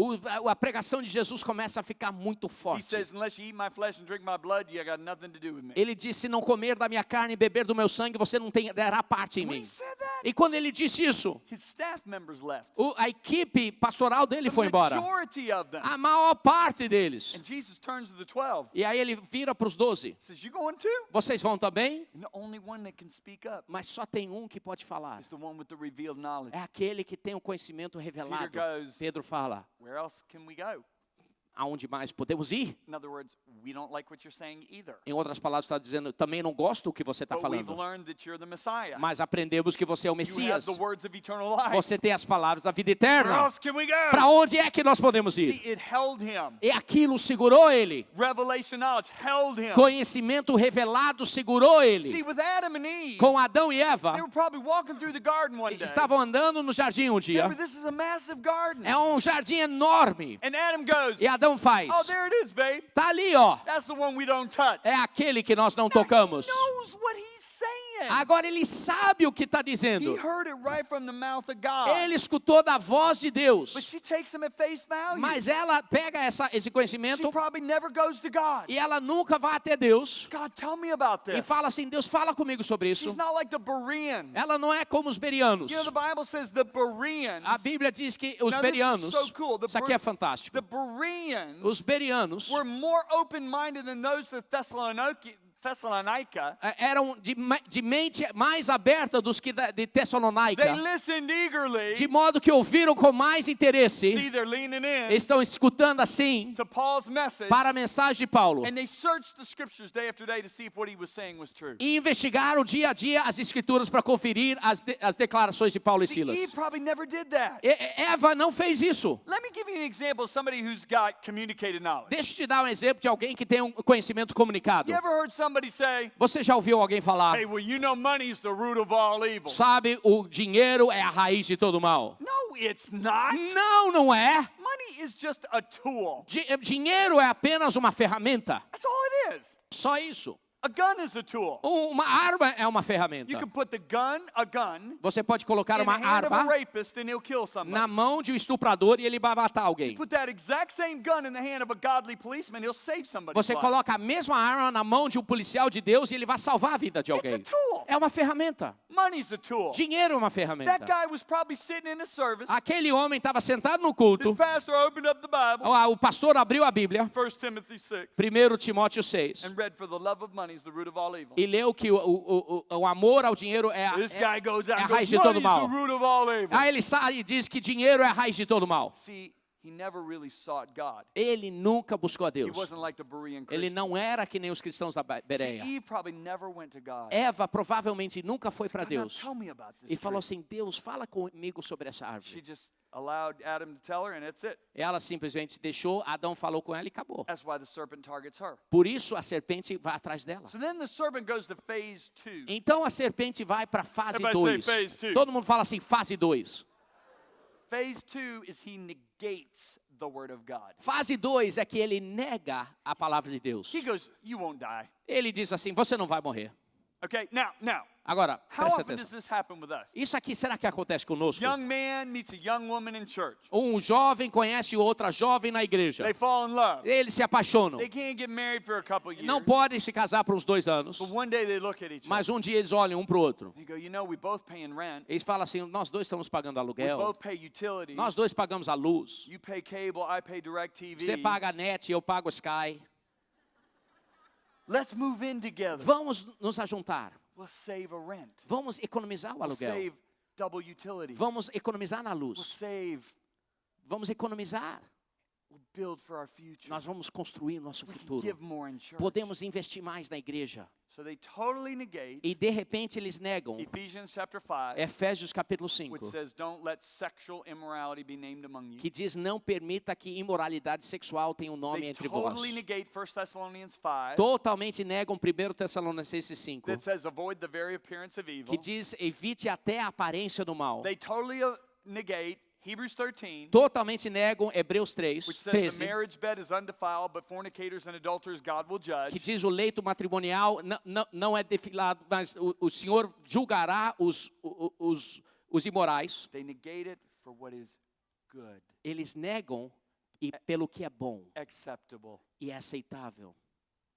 a pregação de Jesus começa a ficar muito He forte. says, unless you eat my flesh and drink my blood, you got nothing to do with me. Ele disse, se não comer da minha carne e beber do meu sangue, você não terá parte em When mim. he said that, E quando ele disse isso, his staff members left. a equipe pastoral dele The foi embora. majority of them. A maior parte deles. And Jesus turns to the 12. E aí ele vira para os 12. He says, you going too? Vocês vão também? And the only one that can speak up Mas só tem um que pode falar. is the one with the revealed knowledge. É aquele que tem o conhecimento revelado. goes, Pedro fala, Where else can we go? aonde mais podemos ir? In other words, we don't like what you're saying either. Em outras palavras, está dizendo, também não gosto do que você está But we've falando. learned that you're the Messiah. Mas aprendemos que você é o You have Messias. the words of eternal life. Você tem as palavras da vida Where eterna. else can we go? Para onde é que nós podemos See, ir? it held him. E aquilo segurou ele. Revelation knowledge held him. Conhecimento revelado segurou See, ele. with Adam and Eve, Com Adão e Eva, they were probably walking through the garden one day. estavam andando no jardim um dia. Remember, this is a massive garden. É um jardim enorme. And Adam goes, E Adão faz. oh, there it is, babe. Tá ali, ó. That's the one we don't touch. É aquele que nós não Now, tocamos. He knows what he's saying. Agora ele sabe o que está He dizendo. heard it right from the mouth of God. Ele escutou da voz de Deus. But she takes him at face value. Mas ela pega esse She conhecimento probably never goes to God. e ela nunca vai até Deus God, tell me about e this. fala assim, Deus, fala comigo sobre isso. She's not like the Bereans. Ela não é como os berianos. You know, the Bible says the Bereans, A Bíblia diz que os Now, this is berianos, so cool. The isso aqui é fantástico. the Bereans Os berianos were more open-minded than those of Thessalonica. Eram de mente mais aberta dos que de They Tessalônica. listened eagerly. De modo que ouviram com mais See, interesse, they're leaning in estão escutando assim to Paul's message. para a mensagem de Paulo. And they searched the scriptures day after day to see if what he was saying was true. E investigaram dia a dia as escrituras para conferir as declarações de Paulo e See, Silas. Eve probably never did that. Eva não fez isso. Let me give you an example of somebody who's got communicated knowledge. Deixa eu te dar um exemplo de alguém que tem um conhecimento comunicado. You ever heard somebody say, Você já ouviu alguém falar, hey, well, you know money is the root of all evil? sabe, o dinheiro é a raiz de todo mal? No, it's not. Não, não é. Money is just a tool. Dinheiro é apenas uma ferramenta. That's all it is. Só isso. A gun is a tool. Uma arma é uma You ferramenta. can put a gun, Você pode colocar in uma the hand of a arma rapist and he'll kill somebody. na mão de um estuprador e ele vai matar alguém. Put that exact same gun in the hand of a godly policeman, he'll save somebody's Você life. coloca a mesma arma na mão de um policial de Deus e ele vai salvar a vida de It's a alguém. tool. É uma ferramenta. Money's a tool. Dinheiro é uma That ferramenta. guy was probably sitting in a service. Aquele homem estava sentado no This culto. pastor opened up the Bible, O pastor abriu a Bíblia, 1 Timothy 6, 1 Timóteo 6, and read, "For the love of money is the root of all evil." e leu que o amor ao dinheiro é This guy goes out é a and raiz goes, de todo "Money's mal." the root of all evil. Aí ele sai e diz que dinheiro é a raiz de todo mal. See, he never really sought God. Ele nunca buscou a He Deus. wasn't like the Berean Ele Christian. não era que nem os cristãos da See, Bereia. Eve probably never went to God. Eva provavelmente nunca foi para God, now Deus tell me about this e falou tree. assim: Deus, fala comigo sobre essa She árvore. just allowed Adam to tell her, and that's it. Ela simplesmente deixou, Adão falou com ela e acabou. That's why the serpent targets her. Por isso a serpente vai atrás dela. So then the serpent goes to phase 2. Então a serpente vai para fase Everybody 2. say phase two. Todo mundo fala assim, fase 2. Phase 2 is he negates the word of God. Fase 2 é que ele nega a palavra de Deus. He goes, "You won't die." Ele diz assim, você não vai morrer. Okay, now, Agora, how presta often does atenção. this happen with us? Isso aqui, será que acontece conosco? Young man meets a young woman in church. Um jovem conhece outra jovem na igreja. They fall in love. Eles se apaixonam. They can't get married for a couple years. Não podem se casar por uns 2 anos. But one day they look at each other. Mas um dia eles olham um para o outro. They go, "You know, we both paying rent. Eles falam assim, nós dois estamos pagando We aluguel. both pay utilities. Nós dois pagamos a luz. You pay cable, I pay DirecTV. Você paga a net, eu pago o Sky. Let's move in together. Vamos nos ajuntar. We'll save a rent. Vamos economizar o We'll aluguel. save double utilities. Vamos economizar na We'll luz. save. Vamos economizar. We'll build for our future. Nós vamos construir nosso We can futuro. give more in church. Podemos investir mais na igreja. So they totally negate E de repente eles negam Ephesians chapter 5, Efésios capítulo 5, which says, "Don't let sexual immorality be named among you." que diz não permita que imoralidade sexual tenha um nome They entre vós. totally negate 1 Thessalonians 5, Totalmente negam 1 Tessalonicenses 5, that says, "Avoid the very appearance of evil." que diz evite até a aparência do mal. They totally negate Hebrews 13, Totalmente negam Hebreus 3, which says the 13, marriage bed is undefiled, but fornicators and adulterers God will judge. que diz o leito matrimonial não é defilado, mas o Senhor julgará os imorais. They negate it for what is good, Eles negam pelo que é bom acceptable e é aceitável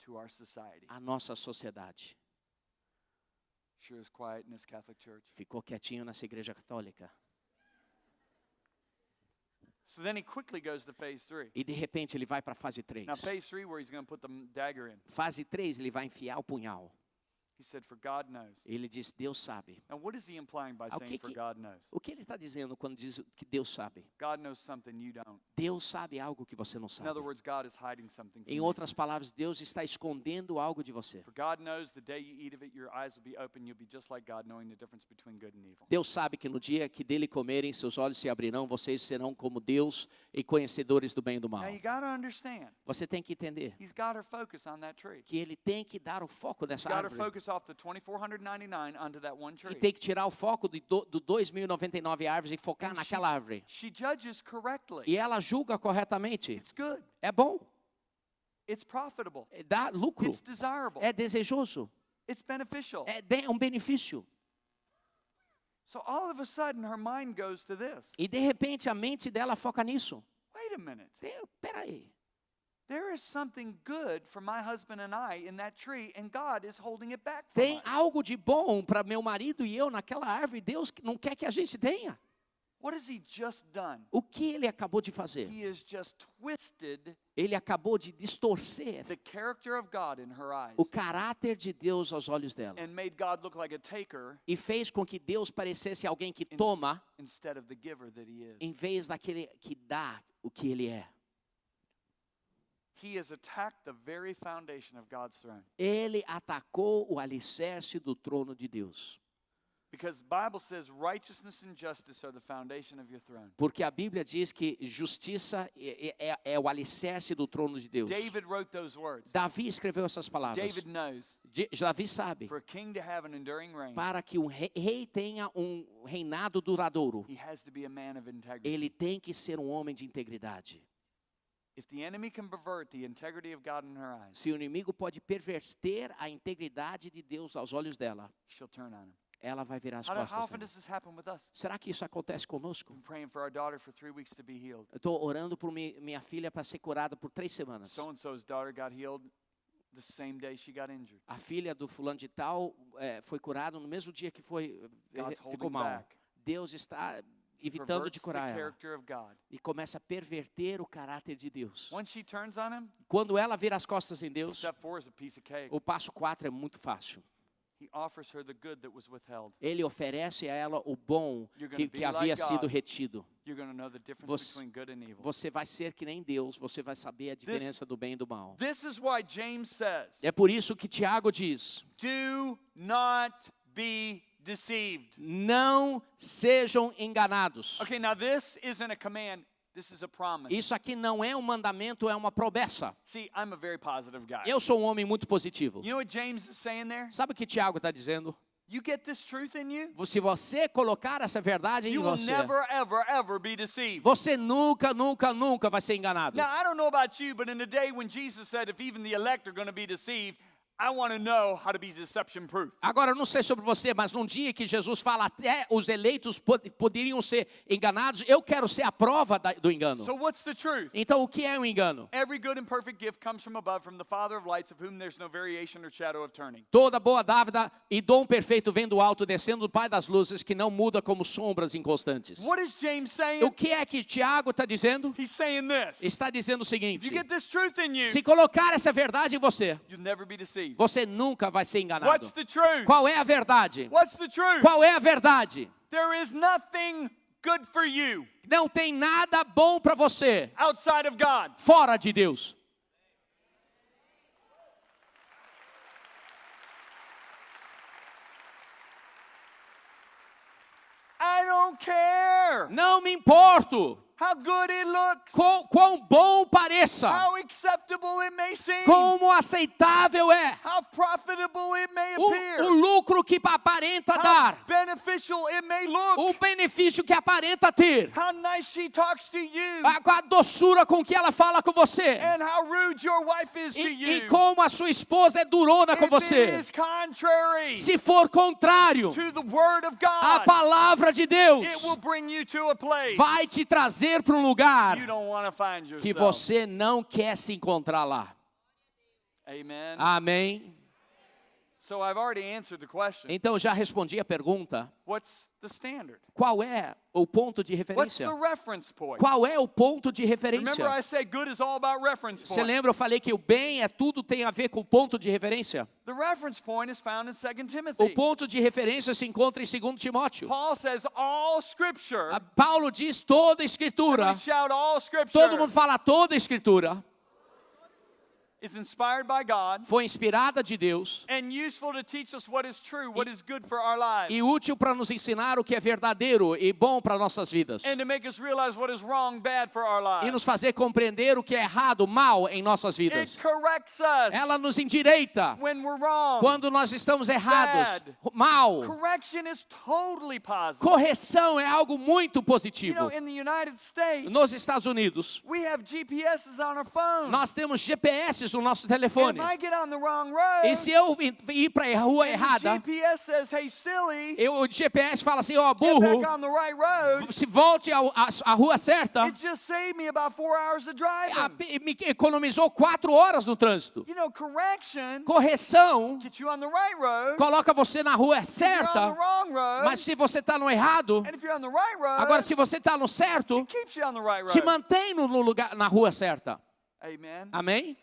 to our society. à nossa sociedade. Sure is quiet in this Catholic church. Ficou quietinho nessa igreja católica. So then he quickly goes to phase 3. E de repente ele vai para a fase 3. Now phase 3, where he's going to put the dagger in. Fase 3 ele vai enfiar o punhal. He said, "For God knows." Ele diz, Deus sabe. Now what is he implying by O saying, "For God knows"? O que ele está dizendo quando diz que Deus sabe? God knows something you don't. Deus sabe algo que você não In sabe. other words, God is hiding something from Em you. outras palavras, Deus está escondendo algo de você. For God knows the day you eat of it, your eyes will be open. You'll be just like God, knowing the difference between good and evil. Deus sabe que no dia que dele comerem, seus olhos se abrirão, vocês serão como Deus e conhecedores do bem e do mal. Now you got to understand, Você tem que entender he's got her focus on that tree. que ele tem que dar o foco He's nessa got her árvore. focus off the 2,499 onto that one E tree. tem que tirar o foco do 2.099 árvores e focar And naquela árvore. She judges correctly. E ela julga corretamente. It's good. É bom, It's profitable. dá lucro, It's desirable. é desejoso, It's beneficial. é um benefício. So all of a sudden, her mind goes to this. E de repente a mente dela foca nisso. Wait a minute. Peraí, There is something good for my husband and I in that tree, and God is holding it back from tem us. algo de bom para meu marido e eu naquela árvore. Deus não quer que a gente tenha. What has he just done? O que ele acabou de fazer? He has just twisted Ele acabou de distorcer the character of God in her eyes o caráter de Deus aos olhos dela. and made God look like a taker E fez com que Deus parecesse alguém que toma instead of the giver that he is. em vez daquele que dá o que ele é. He has attacked the very foundation of God's throne. Ele atacou o alicerce do trono de Deus. Because the Bible says righteousness and justice are the foundation of your throne. Porque a Bíblia diz que justiça é o alicerce do trono de Deus. David wrote those words. Davi escreveu essas palavras. David knows Davi sabe, for a king to have an enduring reign, para que um rei tenha um reinado duradouro, he has to be a man of integrity. ele tem que ser um homem de integridade. if the enemy can pervert the integrity of God in her eyes, Se o inimigo pode perverter a integridade de Deus aos olhos dela, she'll turn on him. ela vai virar as How costas often dela. does this happen with us? Será que isso acontece conosco? I'm praying for our daughter for 3 weeks to be healed. Eu estou orando por minha filha para ser curada por 3 semanas. So-and-so's daughter got healed the same day she got injured. A filha do fulano de tal foi curada no mesmo dia que God's ficou holding mal. back. Deus está evitando de Perverts the curar ela. character of God. E começa a perverter o caráter de Deus. Once she turns on him, Quando ela vira as costas em Deus, step 4 is a piece of cake. o passo 4 é muito fácil. He offers her the good that was withheld. Ele oferece a ela o bom You're gonna que be havia like sido God. retido. You're going to know the difference Você- between good and evil. Você vai ser que nem Deus, você vai saber a diferença do bem e do mal. This is why James says, É por isso que Tiago diz: do not be deceived. não sejam enganados. Okay, now this isn't a command, this is a promise. Isso aqui não é um mandamento, é uma promessa. See, I'm a very positive guy. Eu sou um homem muito positivo. You know what James is saying there? Sabe o que Tiago está dizendo? You get this truth in you, Se você colocar essa verdade em you will você, never, ever, ever be deceived. você nunca, nunca, nunca vai ser enganado. Now, I don't know about you, but in the day when Jesus said, if even the elect are going to be deceived, I want to know how to be deception proof. Agora, eu não sei sobre você, mas num dia que Jesus fala até os eleitos poderiam ser enganados, eu quero ser a prova do engano. So, what's the truth? Então, o que é um engano? Every good and perfect gift comes from above, from the Father of lights, of whom there's no variation or shadow of turning. Toda boa dávida e dom perfeito vem do alto, descendo do Pai das luzes, que não muda como sombras inconstantes. What is James O saying? que é que Tiago está dizendo? He's saying this. Está dizendo o If seguinte: you get this truth in you, se colocar essa verdade em você, you'll never be deceived. você nunca vai ser enganado. What's the truth? Qual é a verdade? What's the truth? Qual é a verdade? There is nothing good for you Não tem nada bom para você outside of God. fora de Deus. I don't care Não me importo how good it looks, quão bom pareça, how acceptable it may seem, como aceitável é, how profitable it may o appear, lucro que aparenta how dar, beneficial it may look, o benefício que aparenta ter, how nice she talks to you, a doçura com que ela fala com você, and how rude your wife is to e you. como a sua esposa é durona com If it você. is contrary Se for contrário to the word of à God, palavra de Deus, it will bring you to a place vai te trazer para um lugar you don't want to find que yourself. você não quer se encontrar lá. Amen. Amém? So I've already answered the question. Então já respondi a pergunta. What's the standard? Qual é o ponto de What's referência? the reference point? Qual é o ponto de Remember referência? I said good is all about reference Você point. lembra, eu falei que o bem é tudo tem a ver com o ponto de referência? The reference point is found in 2 O Timothy. ponto de referência se encontra em 2 Timóteo. Paul says all scripture. Paulo diz toda a escritura. We shout all scripture Todo mundo fala toda a escritura. is inspired by God Foi inspirada de Deus and useful to teach us what is true, what is good for our lives, e útil para nos ensinar o que é verdadeiro e bom para nossas vidas. and to make us realize what is wrong, bad for our E lives. nos fazer compreender o que é errado, mal em nossas It vidas. corrects us Ela nos endireita when we're wrong. quando nós estamos errados, Bad. mal. Correction is totally positive. Correção é algo muito You positivo. know, in the United States, Nos Estados Unidos, we have GPSs on our phone. nós temos GPS no nosso And telefone. if I get on the wrong road, E se eu ir para a rua and the errada, GPS says, hey, silly, o GPS fala assim, ó, get burro, back on the right road, se volte à rua certa. it just saved me about 4 hours of driving. Me economizou 4 horas no trânsito. You know, correction Correção gets you on the right road, coloca você na rua you're on the certa, wrong road, mas se você está no errado, and if you're on the right road, agora se você está no certo, it keeps you on the right te road. mantém no lugar, na rua certa. Amen. Amém?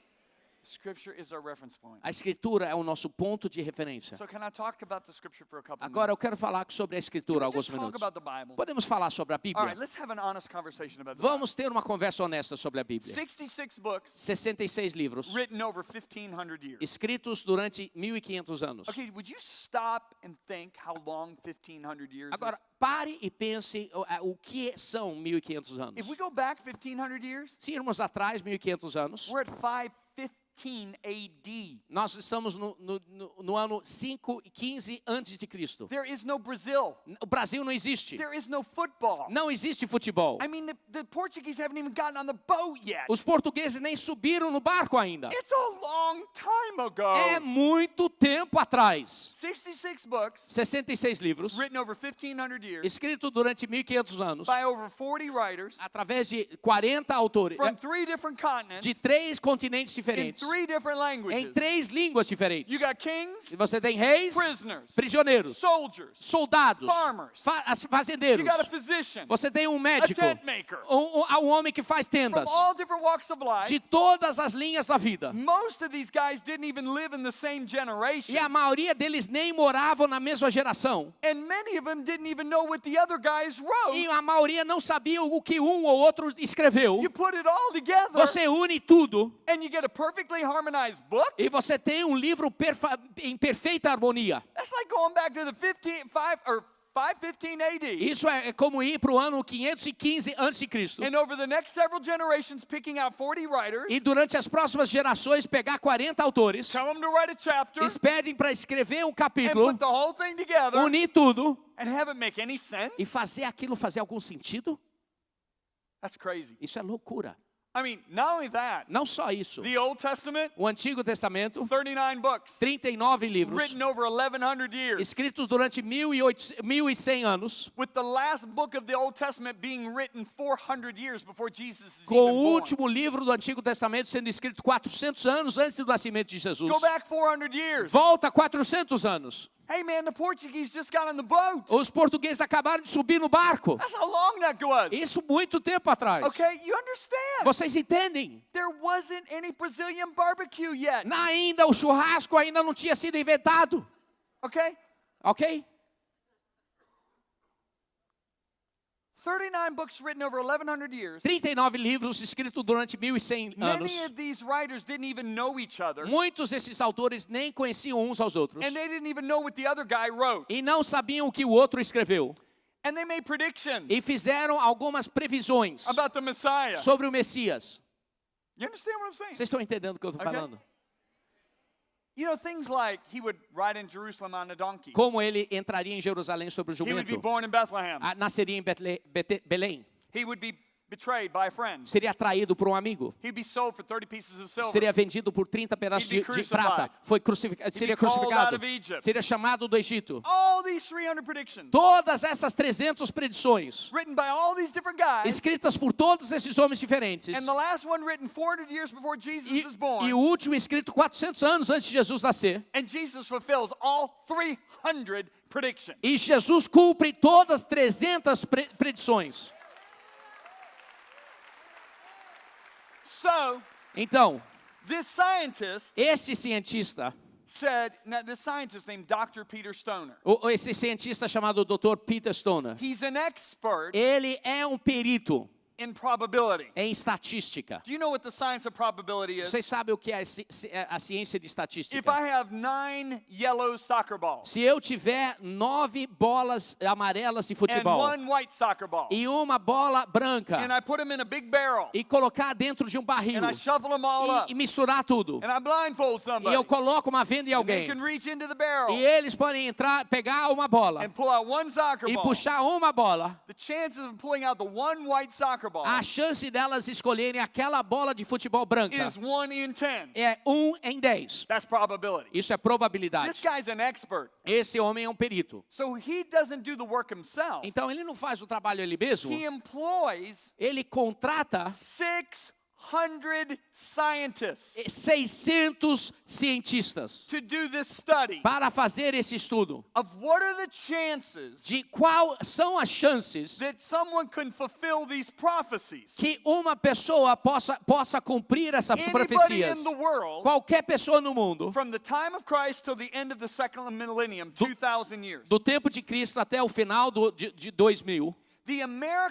Scripture is our reference point. A escritura é o nosso ponto de referência. So can I talk about the scripture for a couple Agora eu minutes? quero falar sobre a escritura Can we alguns just talk minutos. about the Bible? Podemos falar sobre a All right, Bíblia? let's have an honest conversation about the Bible. Vamos ter uma conversa honesta sobre a Bíblia. 66 books 66 livros, written over 1,500 years. escritos durante 1500 anos. Okay, would you stop and think how long 1,500 years Agora, is? pare e pense o que são 1500 anos. If we go back 1,500 years, Se irmos atrás 1500 anos, we're at 515 15 AD. Nós estamos no ano 515 antes de Cristo. There is no Brazil. O Brasil não existe. There is no football. Não existe futebol. I mean, the Portuguese haven't even gotten on the boat yet. Os portugueses nem subiram no barco ainda. It's a long time ago. É muito tempo atrás. 66 books 66 livros, written over 1,500 years escritos durante 1500 anos, by over 40 writers através de 40 autores, from 3 different continents de 3 continentes in diferentes, 3 different em languages. 3 línguas diferentes. You got kings, E você tem reis, prisoners, prisioneiros, soldiers. soldados, farmers. You fazendeiros. got a physician, Você tem um a médico, tent maker. um homem que faz From tendas, all different walks of life. de todas as linhas da vida. Most of these guys didn't even live in the same generation. E a maioria deles nem moravam na mesma geração. And many of them didn't even know what the other guys wrote. E a maioria não sabia o que um ou outro escreveu. You put it all together Você une tudo and you get a perfectly harmonized book. e você tem um livro em perfeita harmonia. That's like going back to the 515 AD. Isso é como ir para o ano 515 a.C. And over the next several generations, picking out 40 writers, E durante as próximas gerações pegar 40 autores, tell them to write a chapter, eles pedem para escrever um and capítulo, put the whole thing together, unir tudo and have it make any sense. e fazer aquilo fazer algum sentido. That's crazy. Isso é loucura. I mean, not only that, Não só isso. the Old Testament, O Antigo Testamento, 39 books, 39 livros, written over 1,100 years, escritos durante 1100 anos, with the last book of the Old Testament being written 400 years before Jesus is com even o born. último livro do Antigo Testamento sendo escrito 400 anos antes do nascimento de Jesus. Go back 400 years. Volta 400 anos. Hey man, the Portuguese just got on the boat. Os portugueses acabaram de subir no barco. That's how long that was. Isso muito tempo atrás. Okay, you understand? Vocês entendem? There wasn't any Brazilian barbecue yet. Ainda o churrasco ainda não tinha sido inventado. Okay? Ok? 39 books written over 1,100 years. 39 livros escritos durante 1100 anos. Many of these writers didn't even know each other. Muitos desses autores nem conheciam uns aos outros. And they didn't even know what the other guy wrote. E não sabiam o que o outro escreveu. And they made predictions E fizeram algumas previsões about the Messiah. sobre o Messias. You understand what I'm saying? Vocês estão entendendo o que eu estou Ok. falando? You know, things like he would ride in Jerusalem on a donkey. Como ele entraria em Jerusalém sobre o He would be jumento. born in Bethlehem. Nasceria em Belém. He would be betrayed by a friend. Seria traído por um amigo. He'd be sold for 30 pieces of silver. Seria vendido por 30 pedaços He'd be de prata. Seria be called out crucificado. of Egypt. Seria chamado do Egito. All these 300 predictions Todas essas 300 predições, written by all these different guys. escritas por todos esses homens diferentes. And the last one written 400 years before Jesus is born. E o último escrito 400 anos antes de Jesus nascer. And Jesus fulfills all 300 predictions. E Jesus cumpre todas as 300 predições. So, Então, this scientist esse cientista, said, now this scientist named Dr. Peter Stoner, esse cientista chamado Dr. Peter Stoner, he's an expert ele é um perito in probability. em estatística. Do you know what the science of probability is? Vocês sabem o que é a ciência de If estatística? I have 9 yellow soccer balls Se eu tiver 9 bolas amarelas de and futebol one white soccer ball, e uma bola branca and I put them in a big barrel, e colocar dentro de um barril and I shuffle them all up, e misturar tudo, and I blindfold e somebody, eu coloco uma venda em and they alguém, can reach into the barrel e eles podem entrar, pegar uma bola and pull out one soccer e ball, puxar uma bola, the chances of pulling out the one white soccer ball a chance delas escolherem aquela bola de futebol branca is 1 in 10. é 1 em 10. That's probability. Isso é This probabilidade. guy's an expert. Esse homem é um perito. So he doesn't do the work himself. Então ele não faz o trabalho ele mesmo, He employs ele contrata 600 scientists 600 cientistas to do this study para fazer esse estudo of what are the chances de quais são as chances that someone can fulfill these prophecies. que uma pessoa possa cumprir essas Anybody profecias. in the world, Qualquer pessoa no mundo, from the time of Christ till the end of the second millennium, 2,000 years. do tempo de Cristo até o final de 2000, The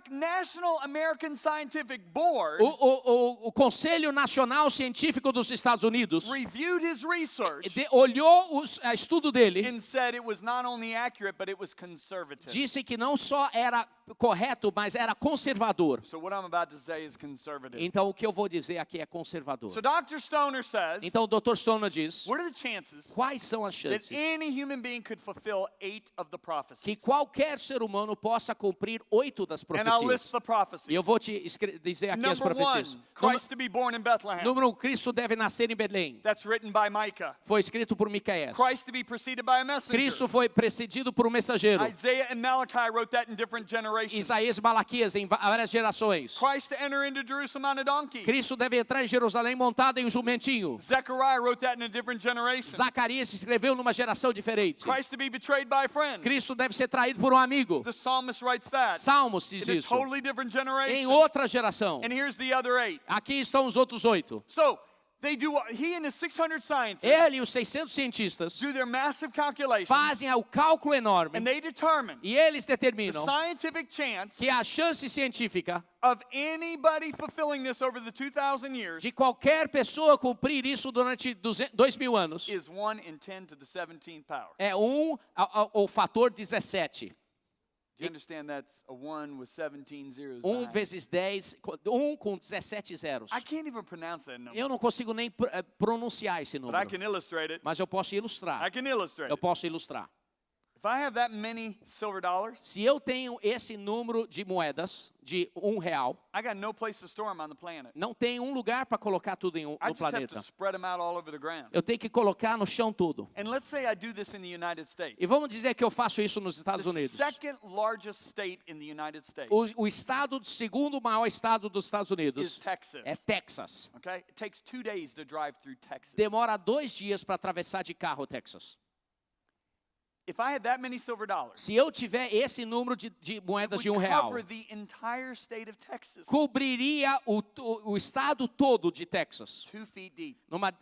National American Scientific Board O Conselho Nacional Científico dos Estados Unidos reviewed his research olhou o estudo dele, and said it was not only accurate, but it was conservative. disse que não só era correto, mas era conservador. So what I'm about to say is conservative. Então o que eu vou dizer aqui é conservador. So Dr. Stoner says, Então o Dr. Stoner diz, what are the chances quais são as that chances any human being could fulfill 8 of the que prophecies? qualquer ser humano possa cumprir 8 das And I'll list profecias? the prophecies. E eu vou te dizer aqui as Number profecias. 1, Christ to be born in Bethlehem. Número 1, Cristo deve nascer em Belém. That's written by Micah. Foi escrito por Micaías. Christ to be preceded by a messenger. Cristo foi precedido por um mensageiro. Isaiah and Malachi wrote that in different generations. Isaías e Malaquias em várias gerações. Christ to enter into Jerusalem on a donkey. Cristo deve entrar em Jerusalém montado em um jumentinho. Zechariah wrote that in a different generation. Zacarias escreveu numa geração diferente. Christ to be betrayed by a friend. Cristo deve ser traído por um amigo. The psalmist writes that Salmos diz in a isso. totally different generation. Em outra geração. And here's the other 8. Aqui estão os outros 8. So, he and his 600 scientists Ele e os 600 cientistas do their massive calculations, fazem o cálculo enorme and they determine e eles the determinam scientific chance que a chance científica of anybody fulfilling this over the 2,000 years de qualquer pessoa cumprir isso durante 2000 anos is 1 in 10 to the 17th power. é 1 ao fator 17. Do you understand that's a 1 with 17 zeros? 1 behind it? vezes 10, 1 com 17 zeros. I can't even pronounce that number, Eu não consigo nem pronunciar esse but I número, can illustrate it. mas eu posso ilustrar. I can illustrate Eu it. posso ilustrar. If I have that many silver dollars, Se eu tenho esse número de moedas de R$1, I got no place to store them on the planet. não tem um lugar para colocar tudo I no just have to planeta. spread them out all over the ground. Eu tenho que colocar no chão tudo. And let's say I do this in the United States. E vamos dizer que eu faço isso nos Estados The Unidos. second largest state in the United States O estado, segundo maior estado dos Estados is Unidos Texas. é Texas. Okay? It takes 2 days to drive through Texas. Demora 2 dias para atravessar de carro Texas. If I had that many silver dollars, Se eu tiver esse número de it moedas de would R$1, cover the entire state of Texas. cobriria o estado todo de Texas, 2 feet deep.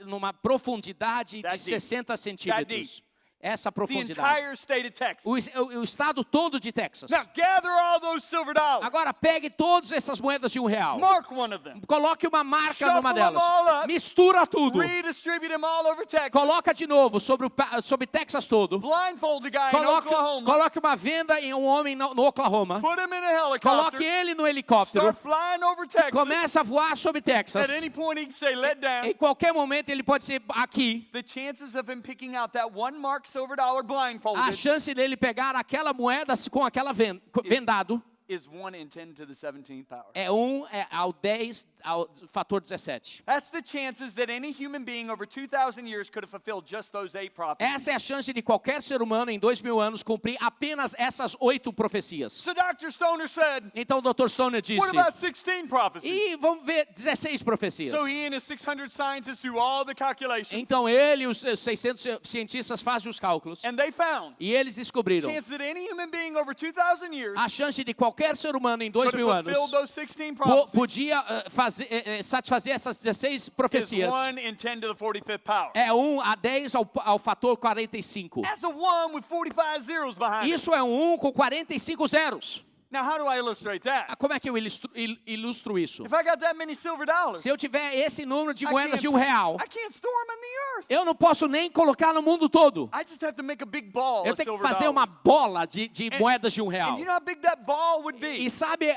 numa profundidade That de deep. 60 centímetros. Essa The profundidade. entire state of Texas. O estado todo de Texas. Now gather all those silver dollars. Agora pegue todas essas moedas de R$1. Mark one of them. Coloque uma marca Shuffle numa them delas. all up. Mistura tudo. Redistribute them all over Texas. Coloca de novo sobre Texas todo. Blindfold the guy in Oklahoma. Coloque uma venda em um homem no Oklahoma. Put him in a Coloque helicopter. ele no helicóptero. Start flying over Texas. Começa a voar sobre Texas. At any point he can say, let down. Em qualquer momento ele pode ser aqui. The chances of him picking out that one marked silver dollar blindfolded A chance dele pegar aquela moeda com aquela vendado is 1 in 10 to the 17th power. é 1 ao 10 ao fator 17. That's the chances that any human being over 2,000 years could have fulfilled just those 8 prophecies. Essa é a chance de qualquer ser humano em 2000 anos cumprir apenas essas 8 profecias. So Dr. Stoner said, Então o Dr. Stoner disse, what about 16 prophecies? e vamos ver 16 profecias. So he and his 600 scientists do all the calculations. Então ele e os 600 cientistas fazem os cálculos And they found e eles descobriram chance that any human being over 2,000 years a chance de qualquer ser humano em could 2000 have fulfilled anos those 16 prophecies podia satisfazer essas 16 is profecias. 1 in 10 to the 45th power. É 1 a 10 ao fator 45. That's a 1 with 45 zeros behind it. Isso é um 1 com 45 zeros. Now how do I illustrate that? Como é que eu ilustro isso? If I got that many silver dollars, Se eu tiver esse número de I moedas de can't- R$1, I can't store them in the earth. eu não posso nem colocar no mundo todo. I just have to make a big ball Eu of tenho que silver fazer uma dollars. bola de moedas de And you R$1. know how big that ball would be? E sabe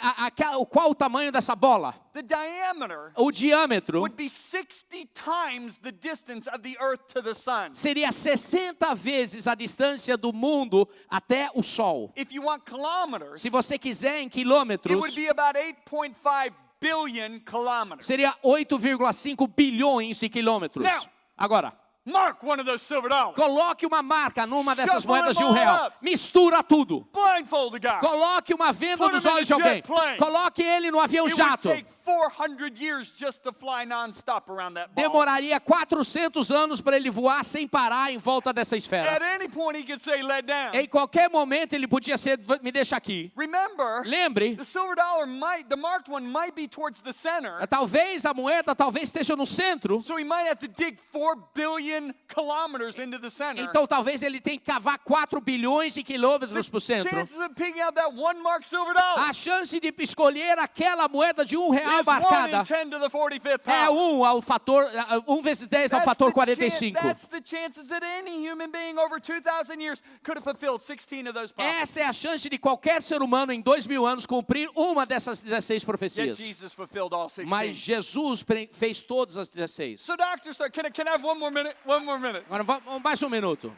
qual o tamanho dessa bola? The diameter O diâmetro would be 60 times the distance of the earth to the sun. seria 60 vezes a distância do mundo até o Sol. If you want kilometers, Se você quiser em it quilômetros, would be about 8.5 billion kilometers. seria 8,5 bilhões de quilômetros. Now- Agora, Mark one of those silver dollars. coloque uma marca numa dessas Shuffle moedas de them all R$1. up. Mistura tudo. Blindfold the guy. Coloque uma venda Put nos him in olhos de a jet alguém. plane. Coloque ele no avião It would jato. take 400 years just to fly non-stop around that ball. Demoraria 400 anos para ele voar sem parar em volta dessa esfera. At any point he could say, let down. Em qualquer momento ele podia ser, me deixa aqui. Remember, Lembre, the silver dollar the marked one might be towards the center. talvez a moeda esteja no centro. So he might have to dig 4 billion billion kilometers into the center. Então talvez ele tenha que cavar 4 bilhões de quilômetros para o centro. Chances of picking out that 1 mark silver dollar A chance de escolher aquela moeda de R$1 is 1 marcada in 10 to the 45th é power. 1 vezes 10 ao fator 45. That's the chances that any human being over 2,000 years could have fulfilled 16 of those prophecies. Essa é a chance de qualquer ser humano em 2000 anos cumprir uma dessas 16 Yet profecias. Jesus fulfilled all 16. Mas Jesus fez todas as 16. So Dr. Stoner, can I have one more minute? One more minute. Agora vamos mais um minuto.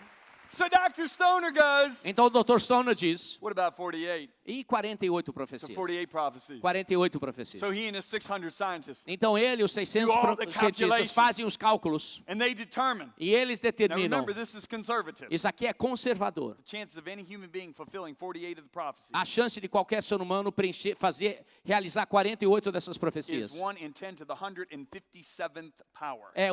So Dr. Stoner goes, Então o Dr. Stoner diz, what about 48? e 48 So profecias. 48 prophecies. 48 profecias. So he and his 600 scientists, Então ele e os 600 Do all the cientistas calculations. fazem os cálculos and they determine. e eles Now determinam. remember, this is conservative. Isso aqui é conservador. The chances of any human being fulfilling 48 of the prophecies A chance de qualquer ser humano realizar 48 dessas is profecias 1 in 10 to the 157th power. é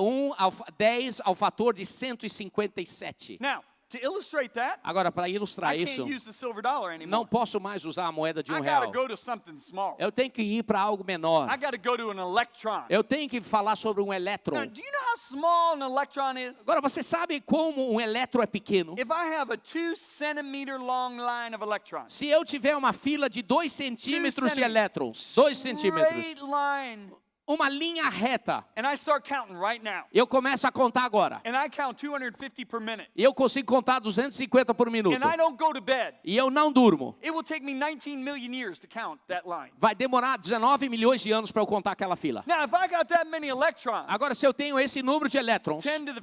10 ao fator de 157. Now, to illustrate that, Agora, para ilustrar I isso, can't use the silver dollar anymore. não posso mais usar a moeda de I R$1. gotta go to something small. Eu tenho que ir para algo menor. I gotta go to an electron. Eu tenho que falar sobre um elétron. Now, do you know how small an electron is? Agora, você sabe como um elétron é pequeno? If I have a 2 centimeter long line of electrons, Se eu tiver uma fila de 2 centímetros de centímetros. elétrons, 2 centímetros, straight line, uma linha reta, and I start counting right now, eu começo a contar agora. and I count 250 per minute, E eu consigo contar 250 por minuto. and I don't go to bed, E eu não durmo. it will take me 19 million years to count that line. Vai demorar 19 milhões de anos para eu contar aquela fila. Now, if I got that many electrons, Agora, se eu tenho esse número de elétrons, 10 to the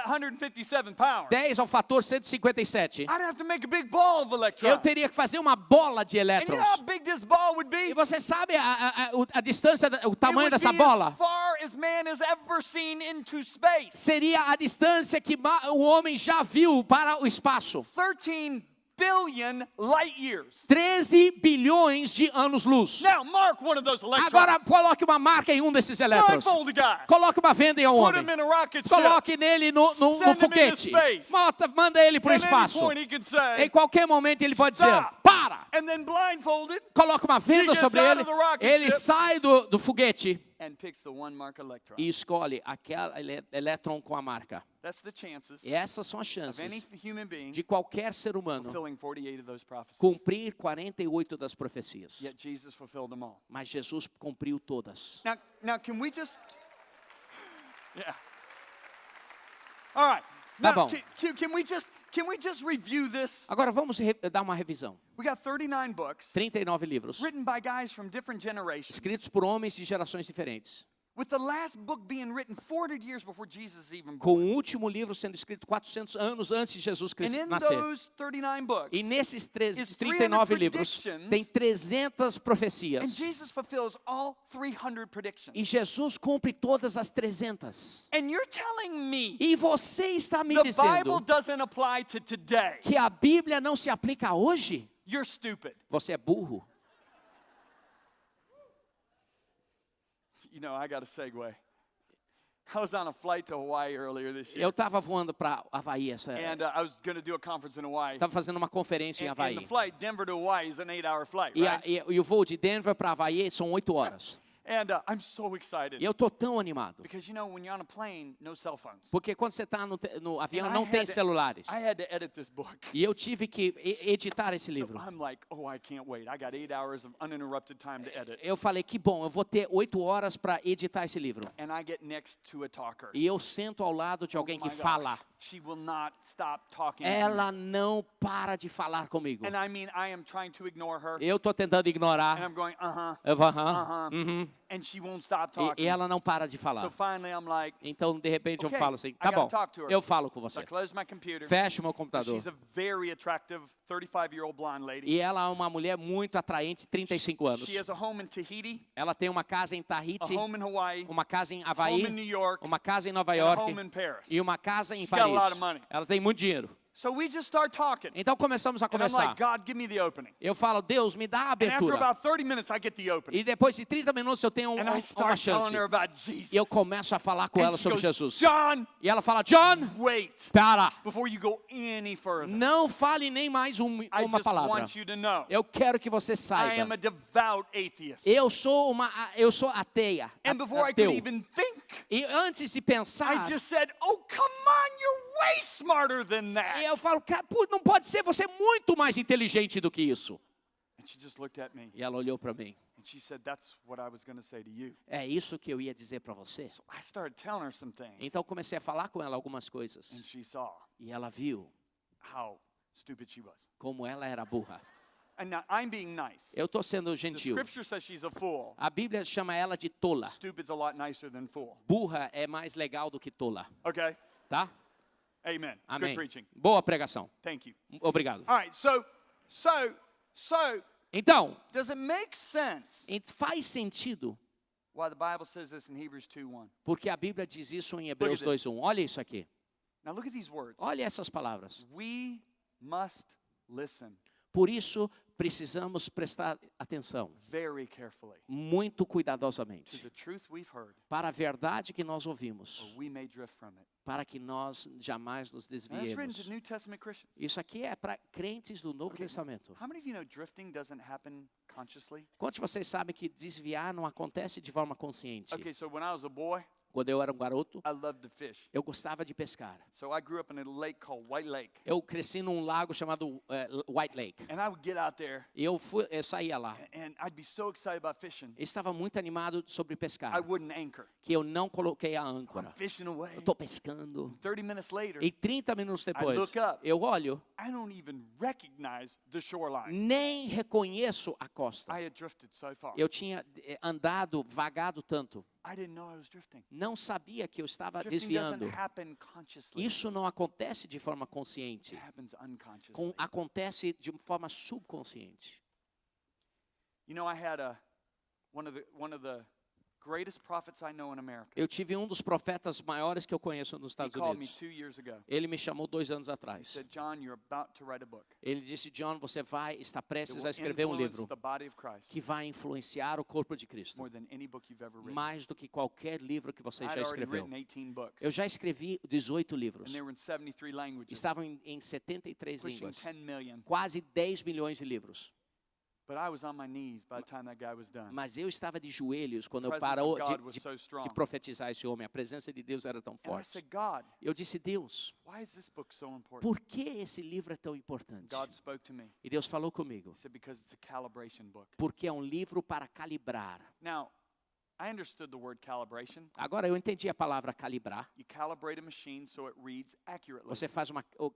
157 power, 10 ao fator 157, I'd have to make a big ball of eu electrons. teria que fazer uma bola de And you know elétrons. how big this ball would E be? você sabe a distância, o It tamanho would dessa be bola? as far as man has ever seen into space. Seria a distância que o homem já viu para o espaço. 13 billion light years. 13 bilhões de anos-luz. Now, mark one of those electrons. Agora, coloque uma marca em um desses elétrons. Blindfold the guy. Coloque uma venda em um Put homem. him in a rocket ship. Coloque nele no Send him into foguete. space. Manda ele para o At any espaço. point he can say, Em qualquer momento ele pode dizer, Stop. para. and then blindfolded Coloca uma venda gets sobre out ele. of the rocket Ele ship. sai do foguete and picks the 1 mark electron. e escolhe aquele elétron com a marca. That's the chances E essas são as of any chances human being de qualquer ser humano fulfilling 48 of those prophecies. cumprir 48 das profecias. Yet Jesus fulfilled them all. Mas Jesus cumpriu todas. Now can we just? Yeah. All right. Tá Now, bom. can we just review this? Agora vamos dar uma revisão. We got 39 books 39 livros, written by guys from different generations. escritos por homens de gerações diferentes. With the last book being written 400 years before Jesus even Com born. o último livro sendo escrito 400 anos antes de Jesus And in nascer. those 39 books, E nesses is 39 300 livros, predictions. tem 300 and profecias. Jesus fulfills all 300 predictions. E Jesus cumpre todas as 300. And you're telling me E você está me the Bible dizendo doesn't apply to today. que a Bíblia não se aplica a hoje? You're stupid. Você é burro. You know, I got a segue. I was on a flight to Hawaii earlier this year. Eu estava voando para Havaí, And I was going to do a conference in Hawaii. estava fazendo uma conferência em And the Havaí. flight, Denver to Hawaii, is an 8-hour flight, E, right? e o voo de Denver para Havaí são 8 horas. And I'm so excited. E eu tô tão animado. Because, you know, when you're on a plane, no cell phones. Porque quando você está no avião, And não tem I celulares. had to edit this book. E eu tive que editar esse So livro. I'm like, oh, I can't wait. I got 8 hours of uninterrupted time to edit. Eu falei, que bom, eu vou ter 8 horas para editar esse livro. And I get next to a talker. E eu sento ao lado de alguém Oh que my gosh, fala. She will not stop talking to me. Ela não para de falar comigo. And I mean, I am trying to ignore her. Eu tô tentando And ignorar. I'm going, uh-huh. Eu vou, aham, Uh-huh. uhum. And she won't stop E talking. ela não para de So falar. finally I'm like, Então, de repente, eu Okay, falo assim, I tá gotta bom, talk to her. eu falo com so I você. close my computer. Fecha o meu computador. She's a very attractive 35-year-old blonde lady. E ela é uma mulher muito atraente, 35 anos. She has a home in Tahiti, Ela tem uma casa em a Tahiti, home in Hawaii, uma casa em home in Havaí, New York, uma casa em Nova and a York home in Paris. e uma casa em She's got a lot Paris. of money. Ela tem muito dinheiro. So we just start talking. Então começamos a And I'm conversar. like, God, give me the opening. Eu falo, Deus, me dá a And after abertura. about 30 minutes, I get the opening. E depois de 30 minutos eu tenho And I uma start chance. telling her about Jesus. E eu começo a falar com And ela she sobre goes, Jesus. John, E ela fala, John, wait para. before you go any further. Não fale nem mais I uma just palavra. want you to know Eu quero que você I am saiba. a devout atheist. Eu sou ateia. And before I Ateu. could even think, E antes de I pensar, just said, oh, come on, you're way smarter than that. eu falo, "Cara, pô, não pode ser, você é muito mais inteligente do que isso." And she just looked at me E ela olhou para mim. and she said, that's what I was going to say to you. É isso que eu ia dizer para você. So I started telling her some things. Então comecei a falar com ela algumas coisas. And she saw E ela viu how stupid she was. como ela era burra. And now I'm being nice. Eu estou sendo The gentil. scripture says she's a fool. A Bíblia chama ela de tola. Stupid's a lot nicer than fool. Burra é mais legal do que tola, Okay? tá? Amen. Good Amém. preaching. Boa pregação. Thank you. Obrigado. All right, so Então, does it make sense faz sentido, why the Bible says this in Hebrews 2:1? porque a Bíblia diz isso em Hebreus Look at this. 2:1. Olha isso aqui. Now look at these words. Olha essas palavras. We must listen Por isso, precisamos prestar atenção, very carefully muito to cuidadosamente, the truth we've heard, para a verdade que nós ouvimos, or we may drift from it. para que nós jamais nos Now, that's written to desviemos. New Testament Christians. Isso aqui é para crentes do Novo Okay, Testamento. How many of you know drifting doesn't happen consciously? Quantos de vocês sabem que desviar não acontece de forma consciente? Okay, so when I was a boy, Quando eu era um garoto, I loved to fish. eu gostava de pescar. So I grew up in a lake called White Lake. Eu cresci num lago chamado White Lake. And I would get out there E eu saía lá. and I'd be so excited about fishing, Eu estava muito animado sobre pescar, I wouldn't anchor. que eu não coloquei a I'm âncora. fishing away. Eu estou pescando. 30 minutes later, E 30 minutos depois, look up. eu olho, I don't even recognize the shoreline. nem reconheço a costa. I had drifted so far. Eu tinha andado, vagado tanto. I didn't know I was drifting. Não sabia que eu estava Drifting doesn't desviando. happen consciously. Isso não acontece de forma consciente. It happens unconsciously. Acontece de forma subconsciente. You know, I had one of the greatest prophets I know in America. Eu tive um dos profetas maiores que eu conheço nos He Estados called me Unidos. 2 years ago. Ele me chamou 2 anos He atrás. said, John, you're about to write a book. Ele disse, John, você está It prestes will a escrever um influence livro the body of Christ que vai influenciar o corpo de Cristo. more than any book you've ever written. Mais do que qualquer livro que você I'd já already escreveu. written 18 books. Eu já escrevi 18 livros. And they were in 73 languages, Estavam em 73 pushing línguas. 10 million. Quase 10 milhões de livros. But I was on my knees by the time that guy was done. Mas eu estava de joelhos quando The eu presence parou of God was so de strong. profetizar esse homem. A presença de Deus era tão And I forte. said, God, Eu disse, Deus, why is this book so important? por que esse livro é tão importante? God spoke to me. E Deus falou comigo. He said, because it's a calibration book. Porque é um livro para calibrar. Now, I understood the word calibration. Agora eu entendi a palavra calibrar. You calibrate a machine so it reads accurately. Você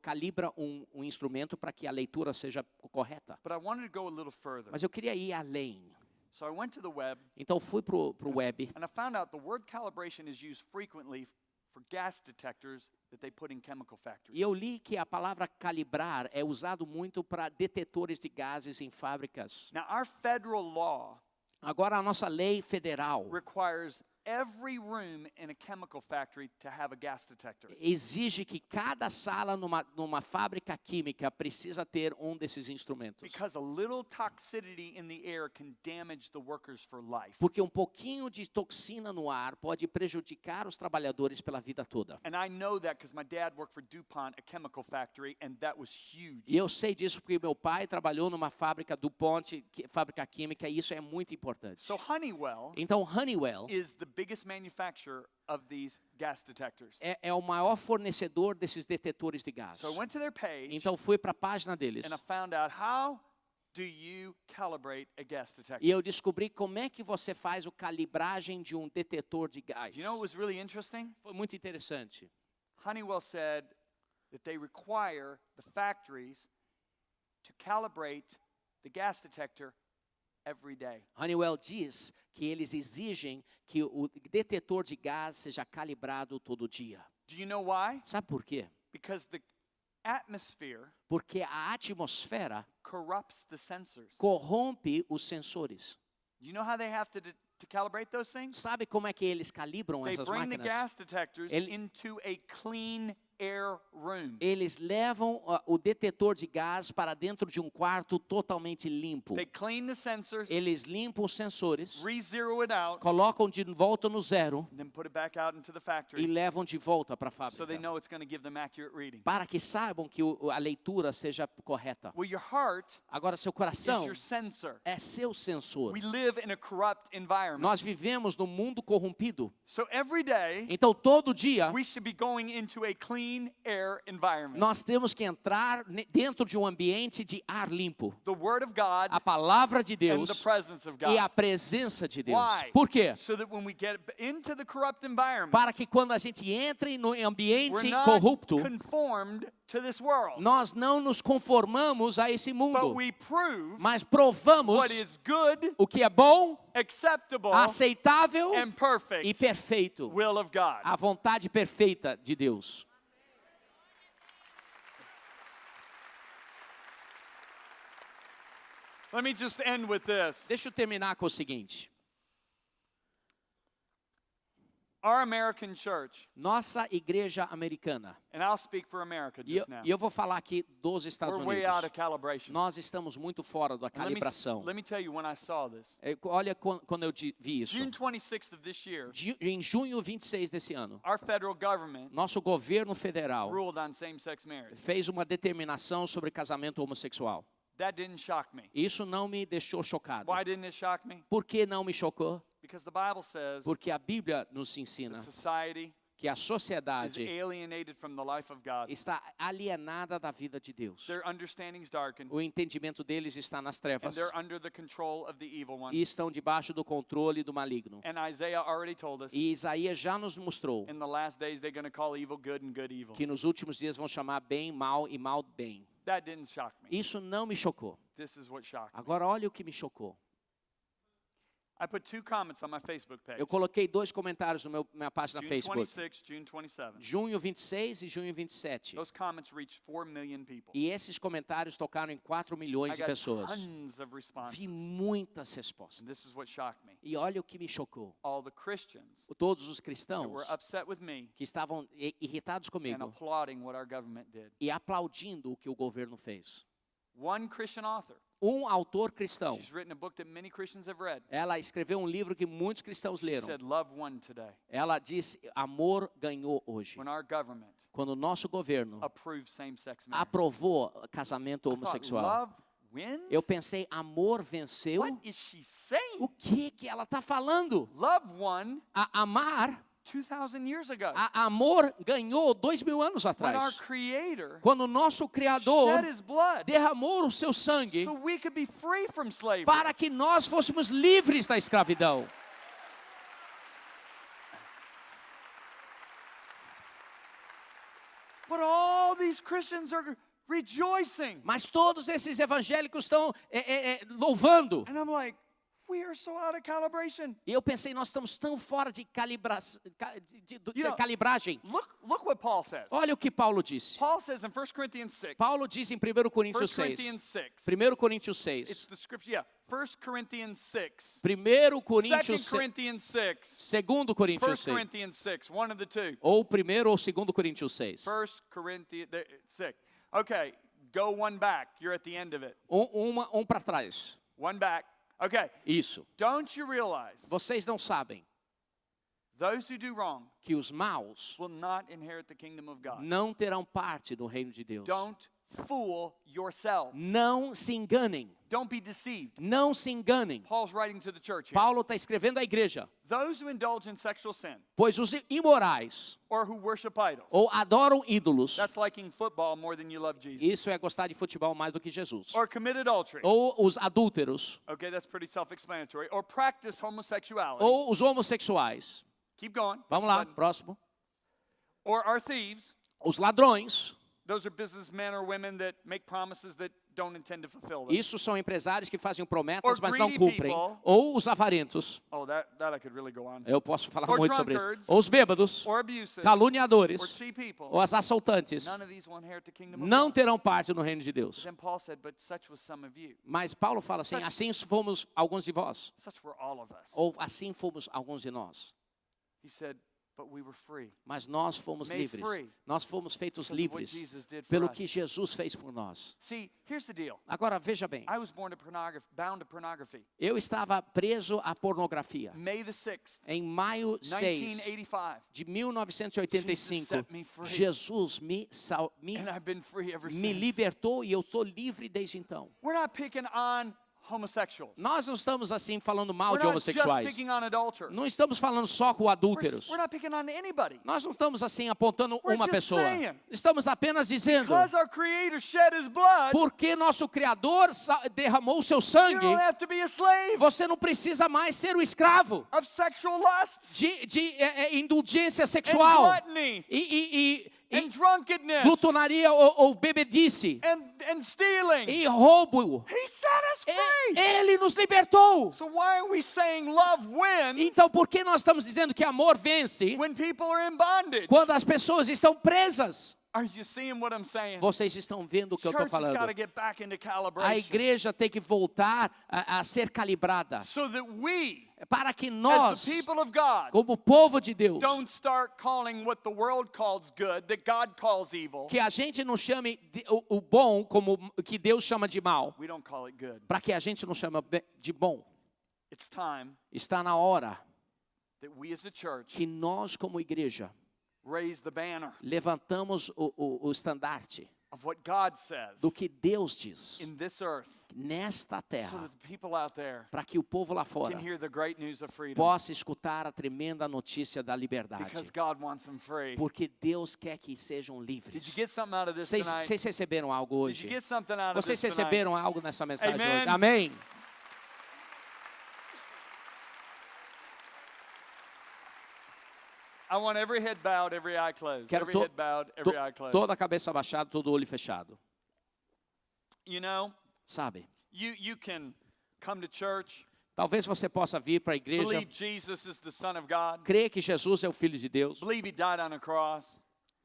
calibra um instrumento para que a leitura seja correta. But I wanted to go a little further. Mas eu queria ir além. So I went to the web Então fui pro web and I found out the word calibration is used frequently for gas detectors that they put in chemical factories. e eu li que a palavra calibrar é usado muito para detetores de gases em fábricas. Now, our federal law Agora a nossa lei federal requires every room in a chemical factory to have a gas detector. exige que cada sala numa fábrica química precisa ter um desses instrumentos. Because a little toxicity in the air can damage the workers for life. Porque um pouquinho de toxina no ar pode prejudicar os trabalhadores pela vida toda. And I know that because my dad worked for DuPont, a chemical factory, and that was huge. E eu sei disso porque meu pai trabalhou numa fábrica DuPont, fábrica química, e isso é muito importante. So Honeywell Então Honeywell is the biggest manufacturer of these gas detectors. é o maior fornecedor desses detetores de gás. So I went to their page Então fui para a página deles and I found out how do you calibrate a gas detector. e eu descobri como é que você faz a calibragem de um detetor de gás. You know what was really interesting? Foi muito interessante. Honeywell said that they require the factories to calibrate the gas detector every day. Honeywell diz que eles exigem que o detetor de gás seja calibrado todo dia. Do you know why? Sabe por quê? Because the atmosphere Porque a atmosfera corrupts the sensors. corrompe os sensores. Do you know how they have to calibrate those things? Sabe como é que eles calibram They essas bring the máquinas? gas detectors Ele- into a clean air room. Eles levam o detetor de gás para dentro de um quarto totalmente limpo. They clean the sensors, Eles limpam os sensores, re-zero it out, colocam de volta no zero and then put it back out into the e factory levam de volta para a so they fábrica, know it's going to give them accurate reading. para que saibam que a leitura seja correta. Well, your heart Agora, seu is coração your sensor. é seu sensor. We live in a corrupt environment. Nós vivemos num mundo corrompido. So every day, Então, todo dia, we should be going into a clean air environment. nós temos que entrar dentro de um ambiente de ar limpo. The Word of God A palavra de and the Deus presence of e a God. presença de Deus. Why? Por quê? So that when we get into the corrupt environment, Para que quando a gente entre no we're ambiente not corrupto, conformed to this world, nós não nos conformamos a esse but mundo, we prove mas provamos what is good, o que é bom, acceptable, aceitável and e perfect perfeito. will of God. A vontade perfeita de Deus. Let me just end with this. Deixa eu terminar com o seguinte. Our American church, Nossa igreja americana, and I'll speak for America e just now. eu vou falar aqui dos Estados We're way out Unidos. of calibration. Nós estamos muito fora da And calibração. let me tell you when I saw this. Olha quando eu vi isso. June 26th of this year, Em junho 26 desse ano, our federal government nosso governo federal ruled on same-sex marriage. fez uma determinação sobre casamento homossexual. That didn't shock me. Isso não me deixou chocado. Why didn't it shock me? Por que não me chocou? Because the Bible says Porque a Bíblia nos that ensina society que a is sociedade alienated from the life of God. está alienada da vida de Deus. Their understanding's darkened, O entendimento deles está nas and trevas they're under the control of the evil one. e estão debaixo do controle do maligno. And Isaiah already told us, E Isaías já nos mostrou in the last days they're going to call evil good and good evil. que nos últimos dias vão chamar bem mal e mal bem. That didn't shock me. Isso não me chocou. This is what shocked me. Agora olha o que me chocou. I put 2 comments on my Facebook page. Eu coloquei 2 comentários na minha página June Facebook. 26, June 27. Junho 26 e junho 27. Those comments reached 4 million people. E esses comentários tocaram em 4 I milhões de got pessoas. tons of responses. Vi muitas And respostas. this is what shocked me. E olha o que me chocou. All the Christians Todos os that cristãos were upset with me que estavam irritados and comigo applauding what our government did. e aplaudindo o que o governo fez. One Christian author, Um autor cristão, she's written a book that many Christians have read. ela escreveu um livro que muitos cristãos She leram. said, "Love won today." Ela disse: amor ganhou hoje. When our government Quando o nosso governo approved same-sex marriage. aprovou casamento I thought, homossexual, love wins? eu pensei: amor venceu? What is she saying? O que ela está falando? Love won Amar, 2,000 years ago. amor ganhou 2000 anos When our atrás. Creator Quando o nosso Criador shed His blood derramou o seu sangue so we could be free from slavery. para que nós fôssemos livres da escravidão. But all these Christians are rejoicing. Mas todos esses evangélicos estão louvando. And I'm like, we are so out of calibration. E eu pensei, nós estamos tão fora de You know, calibragem. Look what Paul says. Olha o que Paulo disse. Paul says in 1 Corinthians 6. Paulo diz em 1 1 Coríntios 6. Corinthians 6. 1 Coríntios It's 6. the scripture, yeah. 1 Corinthians 6. 1 2 Coríntios 6. Corinthians 6. 2 Coríntios 1 6. Corinthians 6. One of the two. Ou 1 ou 2 Coríntios 6. 1 Corinthians 6. Okay, go one back. You're at the end of it. Um para trás. One back. Okay. Isso. Don't you realize Vocês não sabem those who do wrong que os maus will not inherit the kingdom of God? não terão parte do reino de Deus. Don't fool yourself. Não se enganem. Don't be deceived. Não se enganem. Paul's writing to the church here. Paulo está escrevendo à igreja. Those who indulge in sexual sin Pois os imorais or who worship idols. ou adoram ídolos, That's liking football more than you love Jesus. isso é gostar de futebol mais do que Jesus. Or commit adultery. Ou os adúlteros, Okay, that's pretty self-explanatory. Or practice homosexuality. ou os homossexuais. Keep going. Vamos lá, próximo. Or are thieves. Os ladrões. Those are businessmen or women that make promises that don't intend to fulfill them. Isso são empresários que fazem Or promessas, mas não greedy cumprem. people. Ou os avarentos. Oh, that I could really go on. Eu posso falar Or muito sobre isso. drunkards. Ou os bêbados, Or abusive. Or caluniadores, cheap people. ou as assaltantes. None of these will inherit the kingdom of Não God. terão parte no reino de Deus. Then Paul said, but such was some of you. Mas Paulo fala assim, assim fomos alguns de vós. Such were all of us. Ou assim fomos alguns de nós. He said, but we were free. Mas nós fomos Made livres. free. Nós fomos feitos Because of what livres Jesus did for pelo us. que Jesus fez por nós. See, here's the deal. Agora, veja bem. I was bound to pornography. Eu estava preso à pornografia. May the 6th, Em maio 6 1985. de 1985, Jesus set me free. Jesus And I've been free ever me since. libertou e eu sou livre desde então. We're not picking on homosexuals. Nós não estamos assim falando mal We're de not just homossexuais. picking on adulterers. Não estamos falando só com adúlteros. We're not picking on anybody. Nós não estamos assim apontando We're uma just pessoa. saying. Estamos apenas dizendo, Because our Creator shed His blood, porque nosso Criador derramou o seu you sangue, don't have to be a slave você não precisa mais ser o escravo of sexual lusts de indulgência and sexual gluttony e and drunkenness glutonaria ou bebedice and stealing. e roubo. He set us free. Ele nos libertou. So why are we saying love wins Então, por que nós estamos dizendo que amor vence when people are in bondage? quando as pessoas estão presas? Are you seeing what I'm saying? Vocês estão vendo o que eu estou Church has got to falando? get back into A calibration igreja tem que voltar a ser calibrada so that we, para que as nós, the people of God, como povo de Deus, don't start calling what the world calls good that God calls evil. que a gente não chame o bom como que Deus chama de mal, We don't call it good. para que a gente não chame de bom. It's time Está na hora that we as a church que nós, como igreja, raise the banner levantamos o estandarte of what God says do que Deus diz in this earth nesta so terra, that the people out there para que o povo lá fora can hear the great news of freedom. possa escutar a tremenda notícia da liberdade. Because God wants them free. Porque Deus quer que sejam Did you livres. get something out of this Vocês tonight? receberam algo Did you hoje? get something out of Vocês this tonight? receberam algo nessa mensagem Amen. hoje? Amém? I want every head bowed, every eye closed. Quero Every head bowed, every eye closed. toda a cabeça abaixada, todo olho fechado. You know, Sabe? you can come to church, Talvez você possa vir para a igreja, believe Jesus is the Son of God, crer que Jesus é o Filho de Deus, believe He died on a cross,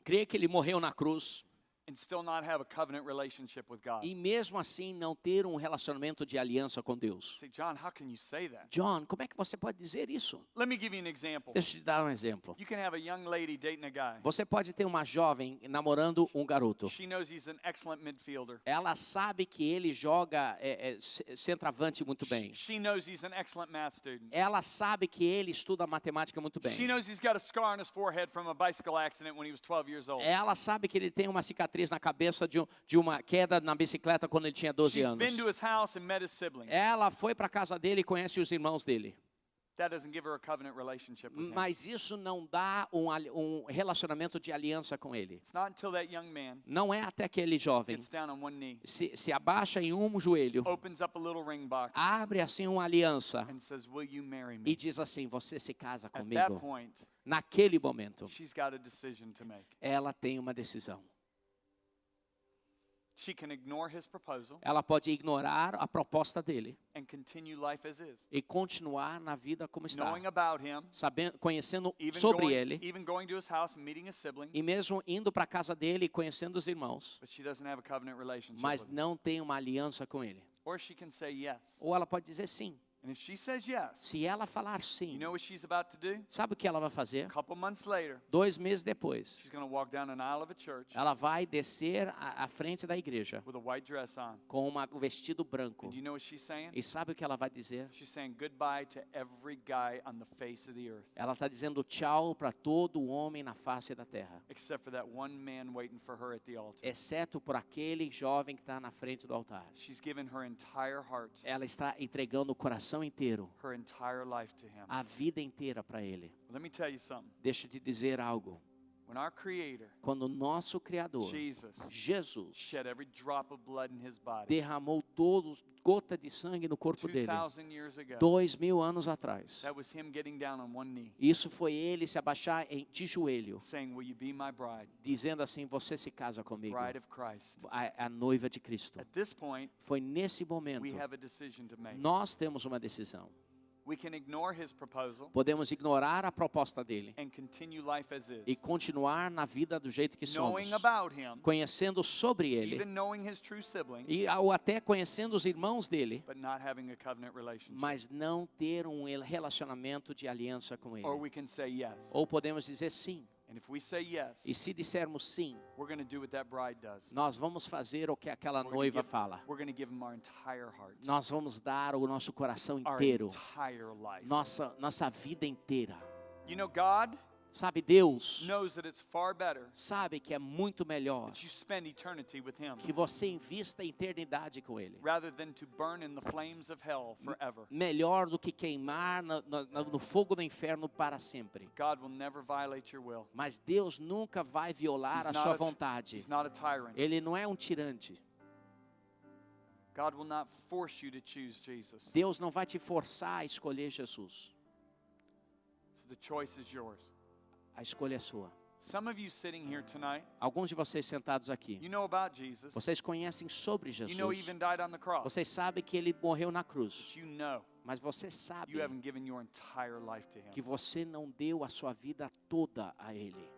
crer que Ele morreu na cruz, and still not have a covenant relationship with God. e mesmo assim não ter um relacionamento de aliança com Deus. Say, John, how can you say that? John, como é que você pode dizer isso? Let me give you an example. Deixa eu te dar um exemplo. You can have a young lady dating a guy. Você pode ter uma jovem namorando um garoto. She knows he's an excellent midfielder. Ela sabe que ele joga centroavante muito bem. She knows he's an excellent math student. Ela sabe que ele estuda matemática muito bem. She knows he's got a scar on his forehead from a bicycle accident when he was 12 years old. Ela sabe que ele tem uma cicatriz na cabeça de uma queda na bicicleta quando ele tinha 12 She's anos. been to his house and met his siblings. Ela foi para a casa dele e conhece os irmãos dele. That doesn't give her a covenant relationship with him. Mas isso não dá um relacionamento de aliança com ele. It's not until that young man Não é até que aquele jovem gets down on one knee, se abaixa em um joelho, opens up a little ring box, abre assim uma aliança and says, "Will you marry e me?" diz assim, você se casa At that comigo. point, Naquele momento, she's got a decision to make. ela tem uma decisão. She can ignore his proposal Ela pode ignorar a proposta dele and continue life as is, e continuar na vida como está, knowing about him, sabendo, conhecendo even sobre going, ele even going to his house and meeting his siblings, e mesmo indo para a casa dele e conhecendo os irmãos, but she doesn't have a covenant relationship mas with him. não tem uma aliança com ele. Or she can say yes. Ou ela pode dizer sim. And if she says yes, Se ela falar you sim, know what she's about to do? sabe o que ela vai fazer? A couple months later, 2 meses depois, she's going to walk down an aisle of a church ela vai descer à frente da igreja with a white dress on. com um vestido branco. And do you know what she's saying? E sabe o que ela vai dizer? She's saying goodbye to every guy on the face of the earth, Ela está dizendo tchau para todo homem na face da terra, except for that one man waiting for her at the altar. exceto por aquele jovem que está na frente do altar. She's given her entire heart, Ela está entregando o coração inteiro, her entire life to him. a vida inteira para Ele. Let me tell you something. Deixa eu te dizer algo. When our Creator, Quando o nosso Criador, Jesus, Jesus, shed every drop of blood in his body derramou gota de sangue no corpo dele, 2,000 years ago, 2000 anos atrás. that was him getting down on one knee, Isso foi ele se abaixar de joelho, saying, "Will you be my bride, dizendo assim, você se casa comigo, bride of Christ?" a noiva de Cristo. At this point, Foi nesse we momento, have a decision to make. nós temos uma decisão. We can ignore his proposal Podemos ignorar a proposta dele and continue life as is. e continuar na vida do jeito que somos, Knowing about him, conhecendo sobre ele even knowing his true siblings, ou até conhecendo os irmãos dele, but not having a covenant relationship. mas não ter um relacionamento de aliança com ele. Or we can say yes. Ou podemos dizer sim. And if we say yes, E se dissermos sim, we're going to do what that bride does. nós vamos fazer o que aquela noiva fala. We're going to give him our entire heart, Nós vamos dar o nosso coração our inteiro, entire life. nossa vida inteira. You know, God Sabe, Deus knows that it's far better sabe que é muito melhor that you spend eternity with him que você invista a eternidade com ele. rather than to burn in the flames of hell forever. Melhor do que queimar no fogo do inferno para sempre. God will never violate your will. Mas Deus nunca vai violar a He's sua not a- vontade. He's not a tyrant. Ele não é um tirante. God will not force you to choose Jesus. Deus não vai te forçar a escolher Jesus. So the choice is yours. A escolha é sua. Some of you sitting here tonight, Alguns de vocês sentados aqui, you know about Jesus. vocês conhecem sobre You know he Jesus. even died on the cross. Vocês sabem que ele morreu na cruz. But you know Mas você sabe you haven't given your entire life to que him. você não deu a sua vida toda a ele.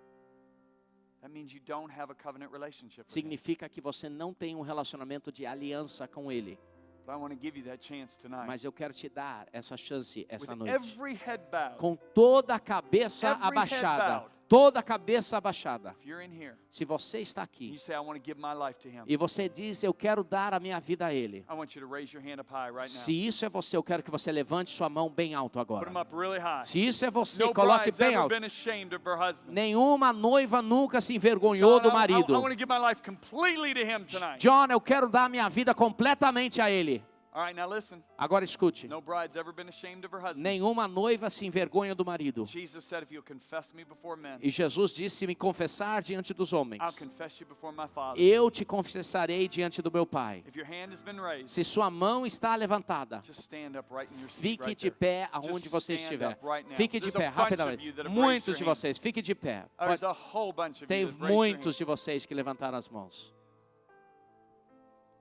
That means you don't have a covenant relationship with him. Significa que você não tem um relacionamento de aliança com ele. But I want to give you that chance tonight. Mas eu quero te dar essa chance essa With noite. every head bowed, Com toda a cabeça Every head abaixada. bowed. Toda a cabeça abaixada. if you're in here Se você está and aqui you say, I want to give my life to him, e você diz, eu quero dar a minha vida a ele. I want you to raise your hand up high right now. Se isso é você, eu quero que você levante sua mão bem alto Put agora. them up really high. Se isso é você, No coloque bride's bem ever alto. been ashamed of her husband. Nenhuma noiva nunca se envergonhou John, do I marido. want to give my life completely to him tonight. John, eu quero dar minha vida completamente a ele. All right, now listen. Agora escute. No bride's ever been ashamed of her husband. Nenhuma noiva se envergonha do marido. Jesus said, if you'll confess me before men, E Jesus disse, se me confessar diante dos homens, I'll confess you before my Father. eu te confessarei diante do meu Pai. If your hand has been raised, Se sua mão está levantada, just stand up right in your seat fique right de there. pé aonde Just você stand estiver. up right now. Fique de There's pé, a bunch of rapidamente. you that have Muitos raised de your hand. vocês, fique de pé. There's a whole bunch of Tem you that raised your hand. muitos de vocês que levantaram as mãos.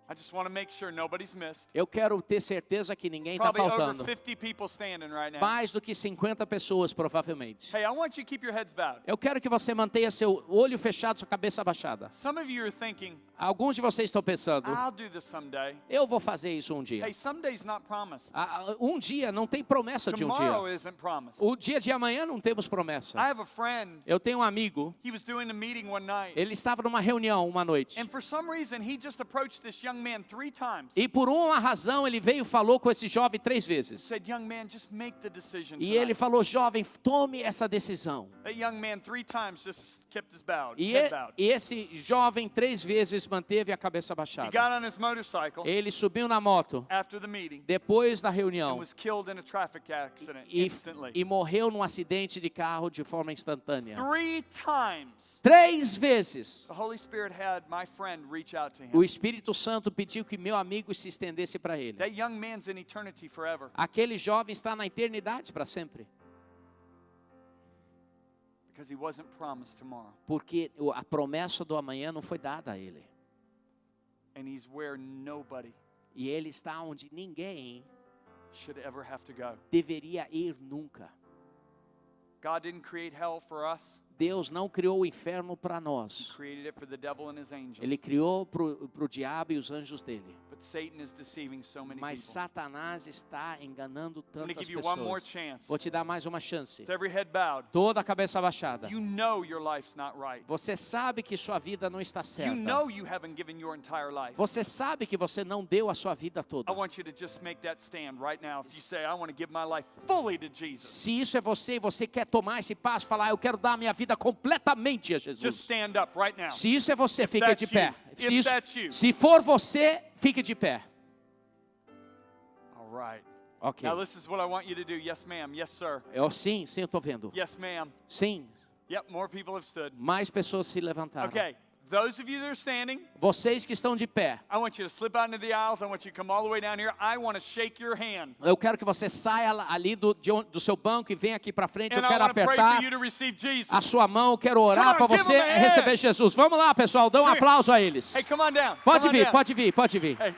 I just want to make sure nobody's missed. Eu quero ter certeza que ninguém está Probably over faltando. 50 people standing right now. Mais do que 50 pessoas, provavelmente. Hey, I want you to keep your heads bowed. Eu quero que você mantenha seu olho fechado, sua cabeça abaixada. Some of you are thinking, Alguns de vocês estão pensando, I'll do this someday. eu vou fazer isso um dia. Hey, someday's not promised. Um dia não tem promessa de um Tomorrow dia. isn't promised. O dia de amanhã não temos promessa. I have a friend. Eu tenho um amigo, He was doing a meeting one night. ele estava numa reunião uma noite. And for some reason, he just approached this young man 3 times. E por uma razão ele veio e falou com esse jovem 3 vezes. Said, young man, just make the decision E ele tonight. falou, jovem, tome essa decisão. That young man 3 times just kept his bowed, E, head bowed. esse jovem 3 vezes manteve a cabeça He abaixada. got on his motorcycle Ele subiu na moto after the meeting depois da and reunião was killed in a traffic accident e instantly. morreu num acidente de carro de forma instantânea. 3 times, 3 vezes. the Holy Spirit had my friend reach out to O him. Espírito Santo pediu que meu amigo se estendesse para ele. That young man's in eternity forever Aquele jovem está na eternidade para sempre. because he wasn't promised tomorrow. Porque a promessa do amanhã não foi dada a ele. And he's where nobody E ele está onde ninguém should ever have to go. deveria ir nunca. God didn't create hell for us. Deus não criou o inferno para He nós. created it for the devil and his angels. Ele criou para o diabo e os anjos dele. But Satan is deceiving so many Mas people. Satanás está enganando I'm going to tantas give you one more pessoas. chance. Vou te dar mais uma chance. With every head bowed, Toda a cabeça abaixada. you know your life's not right. Você sabe que sua vida não está You certa. know you haven't given your entire life. Você sabe que você não deu a sua vida toda. I want you to just make that stand right now. If you say, I want to give my life fully to Jesus, Se isso é você e você quer tomar esse passo, falar, eu quero dar a minha vida completamente a just Jesus. stand up right now. Se isso é você, fique that's de pé. you, if that's you. Se for você, fique de pé. All right. Ok. Now this is what I want you to do. Yes, ma'am. Yes, sir. Sim, eu estou vendo. Yes, ma'am. Sim, Yep, more people have stood. mais pessoas se levantaram. Okay. Those of you that are standing, Vocês que estão de pé, I want you to slip out into the aisles. I want you to come all the way down here. I want to shake your hand. eu quero que você saia ali do seu banco e venha aqui para frente. Eu And I quero want to pray apertar for you to receive Jesus. a sua mão, eu quero orar Come on, para give você them a hand. receber Jesus. Vamos lá, pessoal, dá um Come here. aplauso a eles. Hey, come on down. Pode Come on vir, down. pode vir, pode vir. Hey.